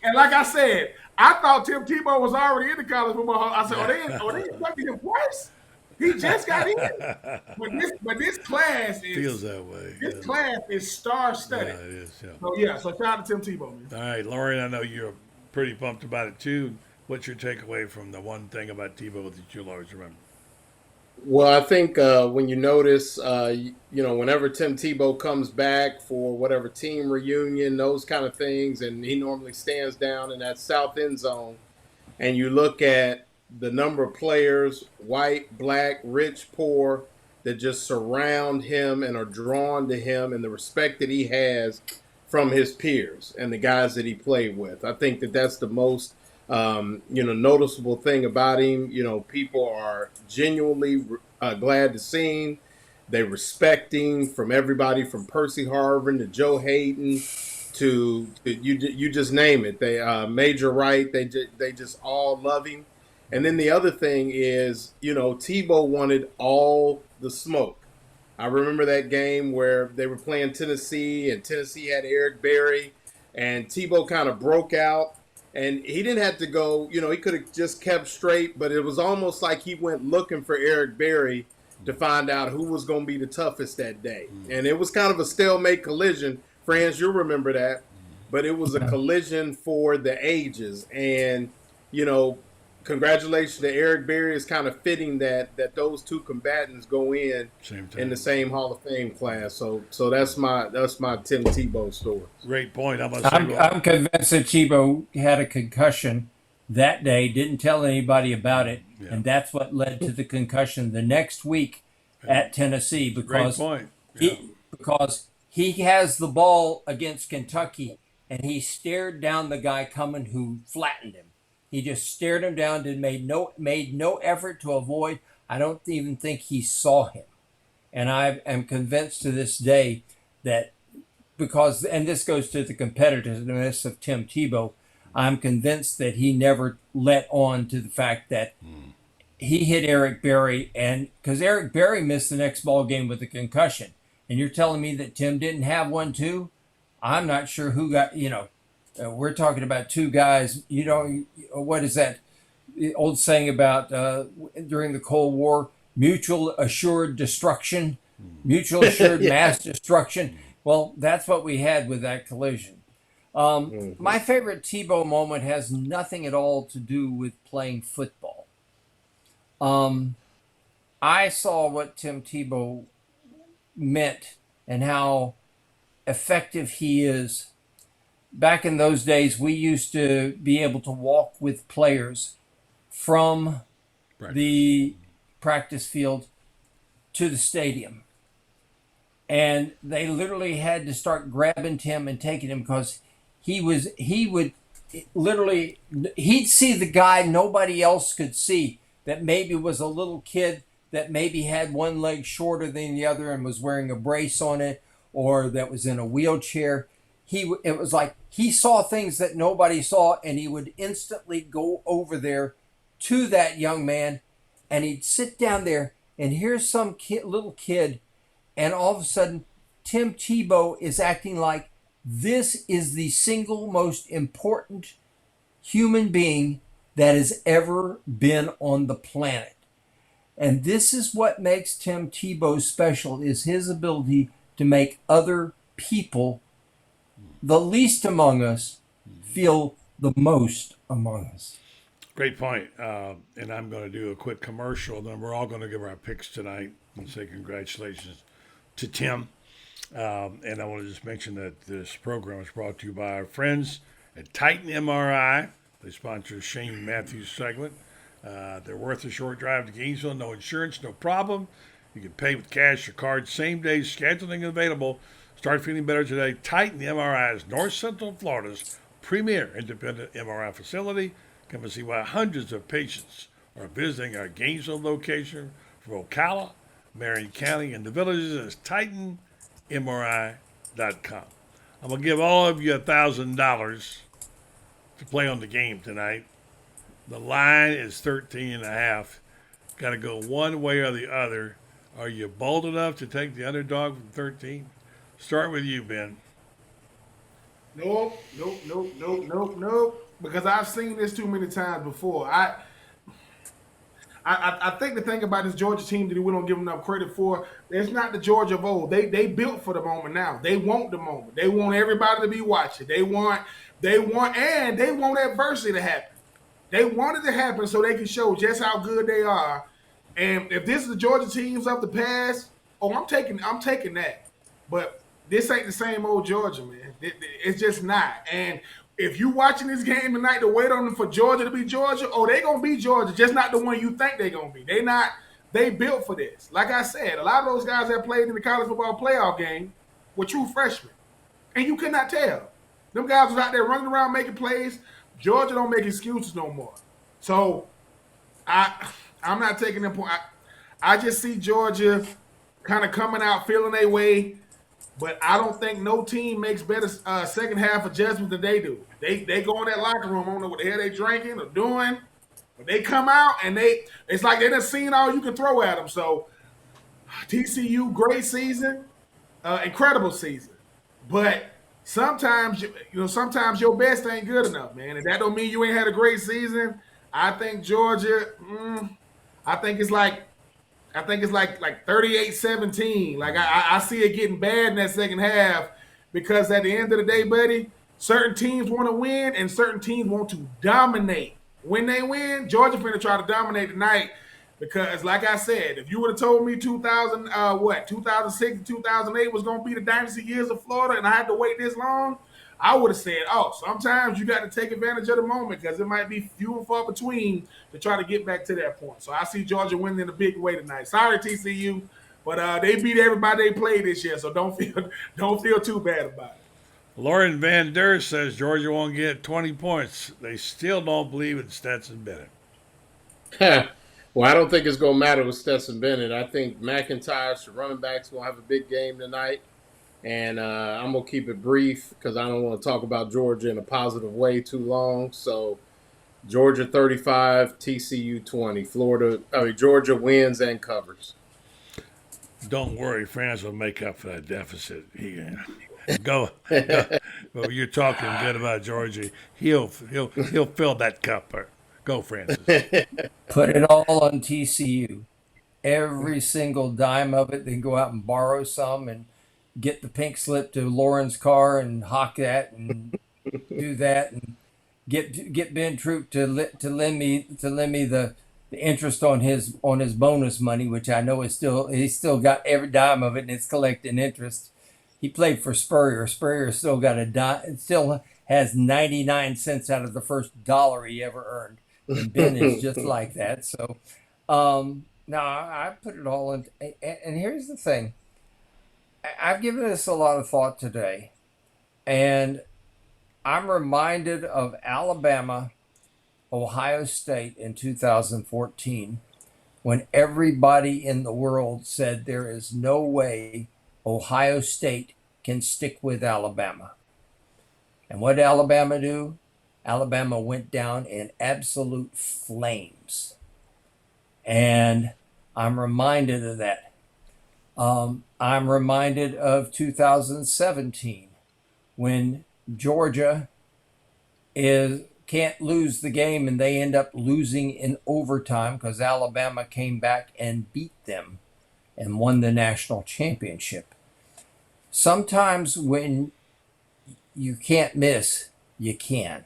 [SPEAKER 6] And like I said, I thought Tim Tebow was already in the college football. I said, they inducted him twice? He just got in. But this class
[SPEAKER 1] feels that way.
[SPEAKER 6] This class is star-studded.
[SPEAKER 1] Yeah, it is.
[SPEAKER 6] Yeah. So shout out to Tim Tebow, man.
[SPEAKER 1] All right, Loren, I know you're pretty pumped about it too. What's your takeaway from the one thing about Tebow that you'll always remember?
[SPEAKER 11] Well, I think when you notice, whenever Tim Tebow comes back for whatever team reunion, those kind of things, and he normally stands down in that south end zone, and you look at the number of players, white, black, rich, poor, that just surround him and are drawn to him, and the respect that he has from his peers and the guys that he played with. I think that that's the most noticeable thing about him. People are genuinely glad to see him. They respect him, from everybody from Percy Harvin to Joe Hayden to you just name it. They Major Wright. They just all love him. And then the other thing is, Tebow wanted all the smoke. I remember that game where they were playing Tennessee, and Tennessee had Eric Berry, and Tebow kind of broke out. And he didn't have to go, he could have just kept straight, but it was almost like he went looking for Eric Berry to find out who was going to be the toughest that day. And it was kind of a stalemate collision. Franz, you'll remember that. But it was a collision for the ages. And, congratulations to Eric Berry. Is kind of fitting that those two combatants go in the same Hall of Fame class. So that's my Tim Tebow story.
[SPEAKER 1] Great point.
[SPEAKER 12] I'm convinced that Tebow had a concussion that day, didn't tell anybody about it, and that's what led to the concussion the next week at Tennessee, because because he has the ball against Kentucky and he stared down the guy coming who flattened him. He just stared him down and made no effort to avoid. I don't even think he saw him. And I am convinced to this day that because, and this goes to the competitiveness of Tim Tebow, I'm convinced that he never let on to the fact that he hit Eric Berry, and because Eric Berry missed the next ball game with a concussion. And you're telling me that Tim didn't have one too? I'm not sure who got, we're talking about two guys, what is that the old saying about during the Cold War, mutual assured destruction, mutual assured mass destruction. Well, that's what we had with that collision. My favorite Tebow moment has nothing at all to do with playing football. I saw what Tim Tebow meant and how effective he is. Back in those days, we used to be able to walk with players from the practice field to the stadium. And they literally had to start grabbing Tim and taking him because he'd see the guy nobody else could see that maybe was a little kid that maybe had one leg shorter than the other and was wearing a brace on it, or that was in a wheelchair. It was like he saw things that nobody saw, and he would instantly go over there to that young man, and he'd sit down there, and here's some little kid, and all of a sudden, Tim Tebow is acting like this is the single most important human being that has ever been on the planet. And this is what makes Tim Tebow special, is his ability to make other people, the least among us, feel the most among us.
[SPEAKER 1] Great point. And I'm going to do a quick commercial. Then we're all going to give our picks tonight and say congratulations to Tim. And I want to just mention that this program is brought to you by our friends at Titan MRI. They sponsor Shane Matthews' segment. They're worth a short drive to Gainesville. No insurance, no problem. You can pay with cash or card, same day, scheduling available. Start feeling better today. Titan MRI is North Central Florida's premier independent MRI facility. Come and see why hundreds of patients are visiting our Gainesville location from Ocala, Marion County, and the villages as TitanMRI.com. I'm going to give all of you $1,000 to play on the game tonight. The line is 13.5. Got to go one way or the other. Are you bold enough to take the underdog from 13? Start with you, Ben.
[SPEAKER 6] Nope. Because I've seen this too many times before. I think the thing about this Georgia team that we don't give enough credit for, it's not the Georgia of old. They built for the moment now. They want the moment. They want everybody to be watching. They want adversity to happen. They want it to happen so they can show just how good they are. And if this is the Georgia teams of the past, I'm taking that. But this ain't the same old Georgia, man. It's just not. And if you watching this game tonight to wait on them for Georgia to be Georgia, they gonna be Georgia, just not the one you think they're gonna be. They built for this. Like I said, a lot of those guys that played in the college football playoff game were true freshmen. And you could not tell. Them guys was out there running around making plays. Georgia don't make excuses no more. So I'm not taking them point. I just see Georgia kind of coming out, feeling their way. But I don't think no team makes better second half adjustments than they do. They go in that locker room, I don't know what the hell they drinking or doing, but they come out and it's like they done seen all you can throw at them. So TCU, great season, incredible season. But sometimes your best ain't good enough, man. And that don't mean you ain't had a great season. I think Georgia, I think it's like 38-17. Like I see it getting bad in that second half because at the end of the day, buddy, certain teams want to win and certain teams want to dominate. When they win, Georgia finna try to dominate tonight because, like I said, if you would have told me 2006 and 2008 was gonna be the dynasty years of Florida, and I had to wait this long, I would have said, sometimes you got to take advantage of the moment because it might be few and far between to try to get back to that point. So I see Georgia winning in a big way tonight. Sorry, TCU, but they beat everybody they played this year, so don't feel too bad about it.
[SPEAKER 1] Loren Van Der says Georgia won't get 20 points. They still don't believe in Stetson Bennett.
[SPEAKER 11] Well, I don't think it's going to matter with Stetson Bennett. I think McIntyre's running backs will have a big game tonight. And I'm going to keep it brief because I don't want to talk about Georgia in a positive way too long. So Georgia 35, TCU 20. Georgia wins and covers.
[SPEAKER 1] Don't worry, FRANZ will make up for that deficit. Go. Well, you're talking good about Georgia. He'll fill that cup. Go, Francis.
[SPEAKER 12] Put it all on TCU. Every single dime of it. Then go out and borrow some and get the pink slip to Loren's car and hawk that and do that and get Ben Troupe to lend me the interest on his bonus money, which I know he's still got every dime of it and it's collecting interest. He played for Spurrier. Spurrier still got still has 99 cents out of the first dollar he ever earned. And Ben is just like that. So now I put it all in. And here's the thing. I've given this a lot of thought today, and I'm reminded of Alabama, Ohio State in 2014, when everybody in the world said there is no way Ohio State can stick with Alabama. And what did Alabama do? Alabama went down in absolute flames. And I'm reminded of that. I'm reminded of 2017 when Georgia can't lose the game and they end up losing in overtime because Alabama came back and beat them and won the national championship. Sometimes when you can't miss, you can.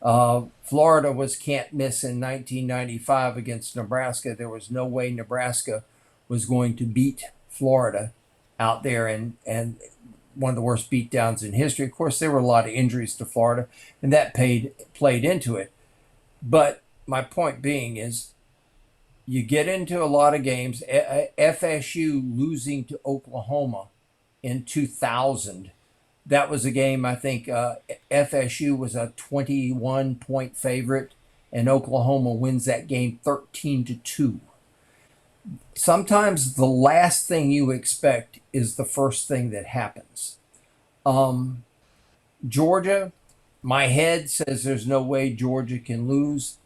[SPEAKER 12] Florida was can't miss in 1995 against Nebraska. There was no way Nebraska was going to beat Florida out there, and one of the worst beatdowns in history. Of course, there were a lot of injuries to Florida, and that played into it. But my point being is, you get into a lot of games. FSU losing to Oklahoma in 2000. That was a game, I think FSU was a 21-point favorite, and Oklahoma wins that game 13-2. Sometimes the last thing you expect is the first thing that happens. Georgia, my head says there's no way Georgia can lose.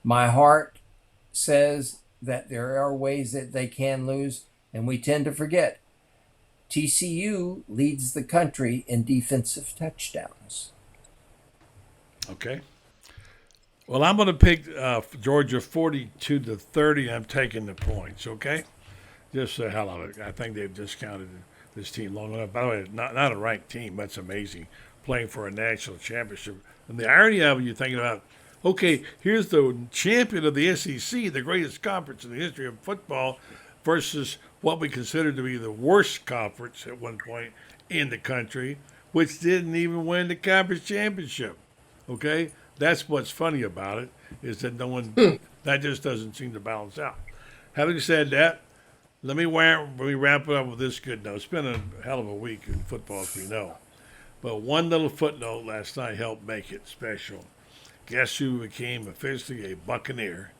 [SPEAKER 12] My heart says that there are ways that they can lose, and we tend to forget. TCU leads the country in defensive touchdowns.
[SPEAKER 1] Okay. Well, I'm going to pick Georgia 42-30. I'm taking the points. Okay. Just the hell of it. I think they've discounted this team long enough. By the way, not a ranked team. That's amazing. Playing for a national championship. And the irony of it, you're thinking about, okay, here's the champion of the SEC, the greatest conference in the history of football, versus what we consider to be the worst conference at one point in the country, which didn't even win the conference championship. Okay? That's what's funny about it, is that that just doesn't seem to balance out. Having said that, let me wrap it up with this good note. It's been a hell of a week in football, as we know. But one little footnote last night helped make it special. Guess who became officially a Buccaneer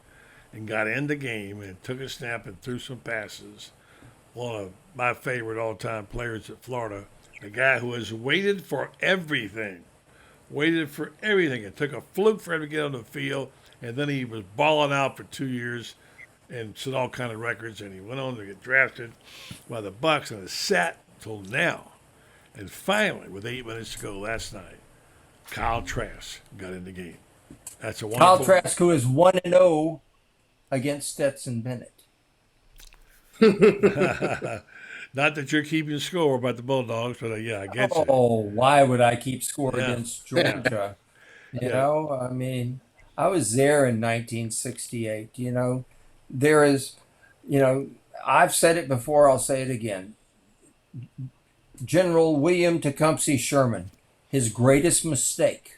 [SPEAKER 1] and got in the game and took a snap and threw some passes? One of my favorite all-time players at Florida, a guy who has waited for everything. It took a fluke for him to get on the field, and then he was balling out for 2 years and set all kind of records, and he went on to get drafted by the Bucs, and it's sat till now. And finally, with 8 minutes to go last night, Kyle Trask got in the game. That's a wonderful.
[SPEAKER 12] Kyle Trask, who is 1-0 against Stetson Bennett.
[SPEAKER 1] Not that you're keeping score about the Bulldogs, but yeah, I get you.
[SPEAKER 12] Oh, why would I keep score against Georgia? You know, I mean, I was there in 1968. You know, there is, you know, I've said it before, I'll say it again. General William Tecumseh Sherman, his greatest mistake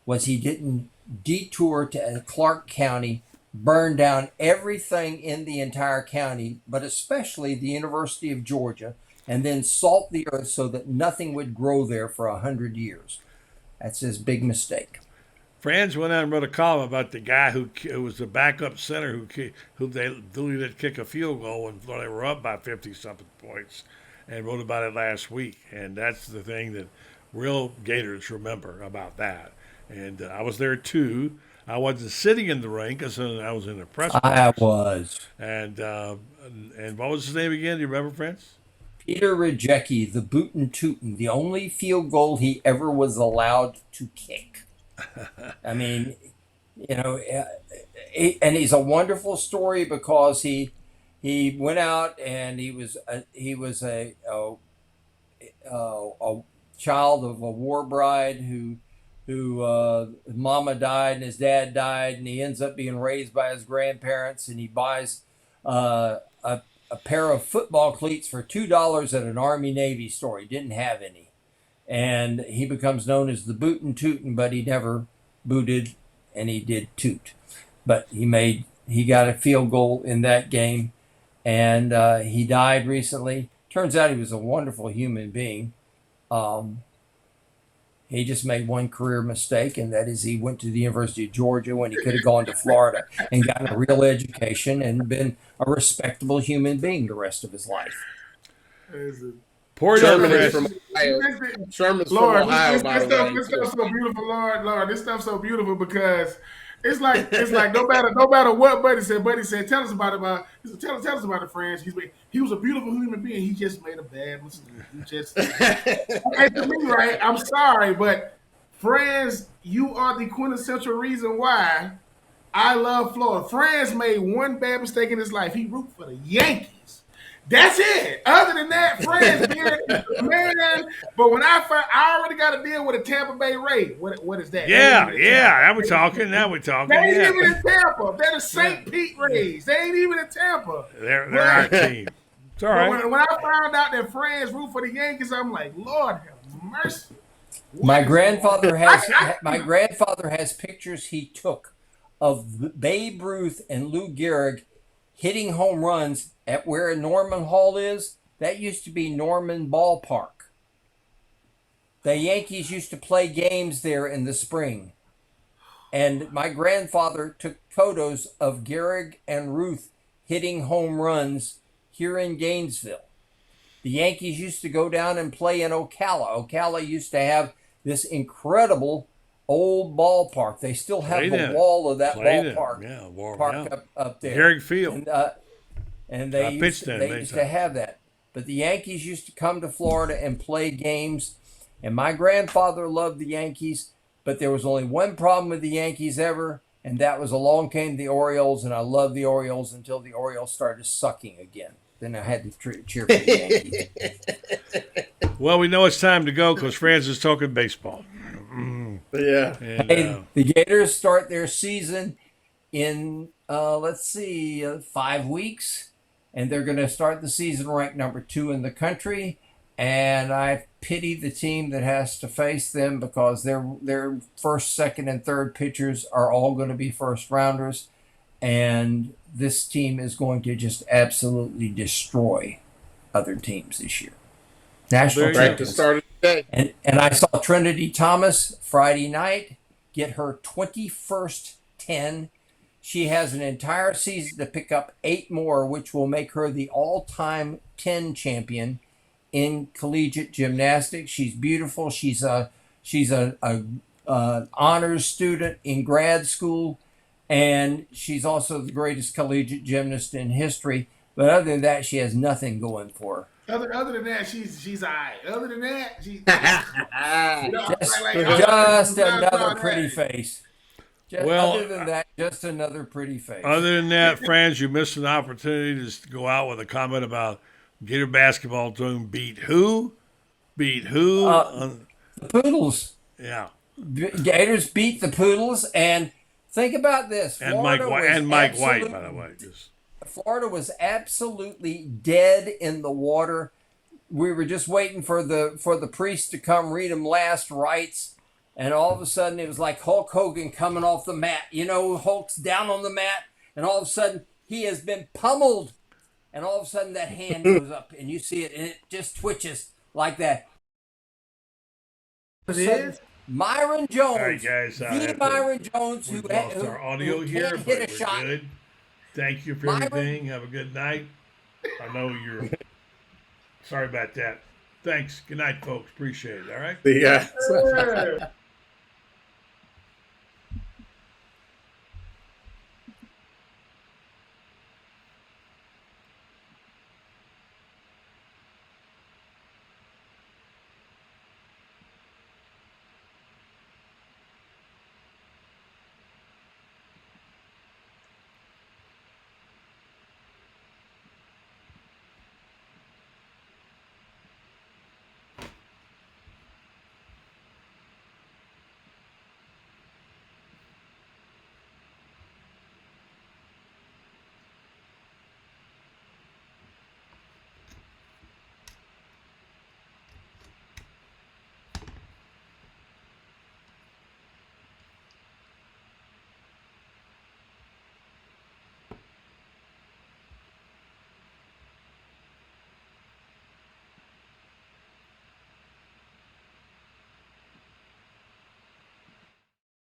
[SPEAKER 12] was he didn't detour to Clark County, burn down everything in the entire county, but especially the University of Georgia, and then salt the earth so that nothing would grow there for 100 years. That's his big mistake.
[SPEAKER 1] Franz went out and wrote a column about the guy who was the backup center who they did kick a field goal when they were up by 50-something points, and wrote about it last week. And that's the thing that real Gators remember about that. And I was there too. I wasn't sitting in the ring because I was in the press box.
[SPEAKER 12] I was.
[SPEAKER 1] And what was his name again? Do you remember, Franz?
[SPEAKER 12] Peter Rejecki, the Bootin' Tootin', the only field goal he ever was allowed to kick. I mean, you know, and he's a wonderful story because he went out and he was a child of a war bride who mama died and his dad died, and he ends up being raised by his grandparents, and he buys a pair of football cleats for $2 at an Army-Navy store. He didn't have any. And he becomes known as the Bootin' Tootin', but he never booted, and he did toot. But he got a field goal in that game, and he died recently. Turns out he was a wonderful human being. He just made one career mistake, and that is he went to the University of Georgia when he could have gone to Florida and gotten a real education and been a respectable human being the rest of his life.
[SPEAKER 1] Poor
[SPEAKER 11] Sherman
[SPEAKER 1] young
[SPEAKER 11] is
[SPEAKER 1] Chris.
[SPEAKER 11] from Ohio. Sherman's
[SPEAKER 6] Lord,
[SPEAKER 11] from Ohio, by the way.
[SPEAKER 6] this stuff's so beautiful, Lord. This stuff's so beautiful because it's like no matter what Buddy said, tell us about it. He said, tell us about it, friends. He was a beautiful human being. He just made a bad mistake. He just okay, to me, right? I'm sorry, but Franz, you are the quintessential reason why I love Florida. Franz made one bad mistake in his life. He rooted for the Yankees. That's it. Other than that, Franz beard is the man. But when I already got to deal with a Tampa Bay Ray. What is that?
[SPEAKER 1] Yeah. Now we're talking. They ain't
[SPEAKER 6] even in Tampa. They're the St. Pete Rays. They ain't even in Tampa.
[SPEAKER 1] They're our team. It's all right.
[SPEAKER 6] When I found out that Franz root for the Yankees, I'm like, Lord have mercy.
[SPEAKER 12] My grandfather has pictures he took of Babe Ruth and Lou Gehrig hitting home runs at where Norman Hall is. That used to be Norman Ballpark. The Yankees used to play games there in the spring. And my grandfather took photos of Gehrig and Ruth hitting home runs here in Gainesville. The Yankees used to go down and play in Ocala. Ocala used to have this incredible old ballpark. They still have the wall of that ballpark up there.
[SPEAKER 1] Gehrig Field.
[SPEAKER 12] And they used to have that. But the Yankees used to come to Florida and play games. And my grandfather loved the Yankees, but there was only one problem with the Yankees ever, and that was along came the Orioles, and I loved the Orioles until the Orioles started sucking again. Then I had to cheer for the Yankees.
[SPEAKER 1] Well, we know it's time to go because Franz is talking baseball.
[SPEAKER 11] Yeah.
[SPEAKER 1] And,
[SPEAKER 12] the Gators start their season in, 5 weeks, and they're going to start the season ranked number 2 in the country. And I pity the team that has to face them because their first, second, and third pitchers are all going to be first rounders. And this team is going to just absolutely destroy other teams this year. National champions. And I saw Trinity Thomas Friday night get her 21st 10. She has an entire season to pick up 8 more, which will make her the all-time 10 champion in collegiate gymnastics. She's beautiful. She's an honors student in grad school, and she's also the greatest collegiate gymnast in history. But other than that, she has nothing going for her.
[SPEAKER 6] Other than that, she's all right. Other than that, she's
[SPEAKER 12] just another pretty face. Other than that, just another pretty face.
[SPEAKER 1] Other than that, Franz, you missed an opportunity to go out with a comment about Gator basketball team beat who?
[SPEAKER 12] The Poodles.
[SPEAKER 1] Yeah.
[SPEAKER 12] Gators beat the Poodles, and think about this.
[SPEAKER 1] And Mike White, by the way.
[SPEAKER 12] Florida was absolutely dead in the water. We were just waiting for the priest to come read them last rites, and all of a sudden it was like Hulk Hogan coming off the mat. You know, Hulk's down on the mat, and all of a sudden he has been pummeled. And all of a sudden that hand goes up and you see it and it just twitches like that. Myron Jones.
[SPEAKER 1] All right, guys.
[SPEAKER 12] Myron Jones
[SPEAKER 1] who lost our audio here, but we're good. Thank you for everything. Have a good night. I know you're sorry about that. Thanks. Good night, folks. Appreciate it. All right.
[SPEAKER 11] Yeah.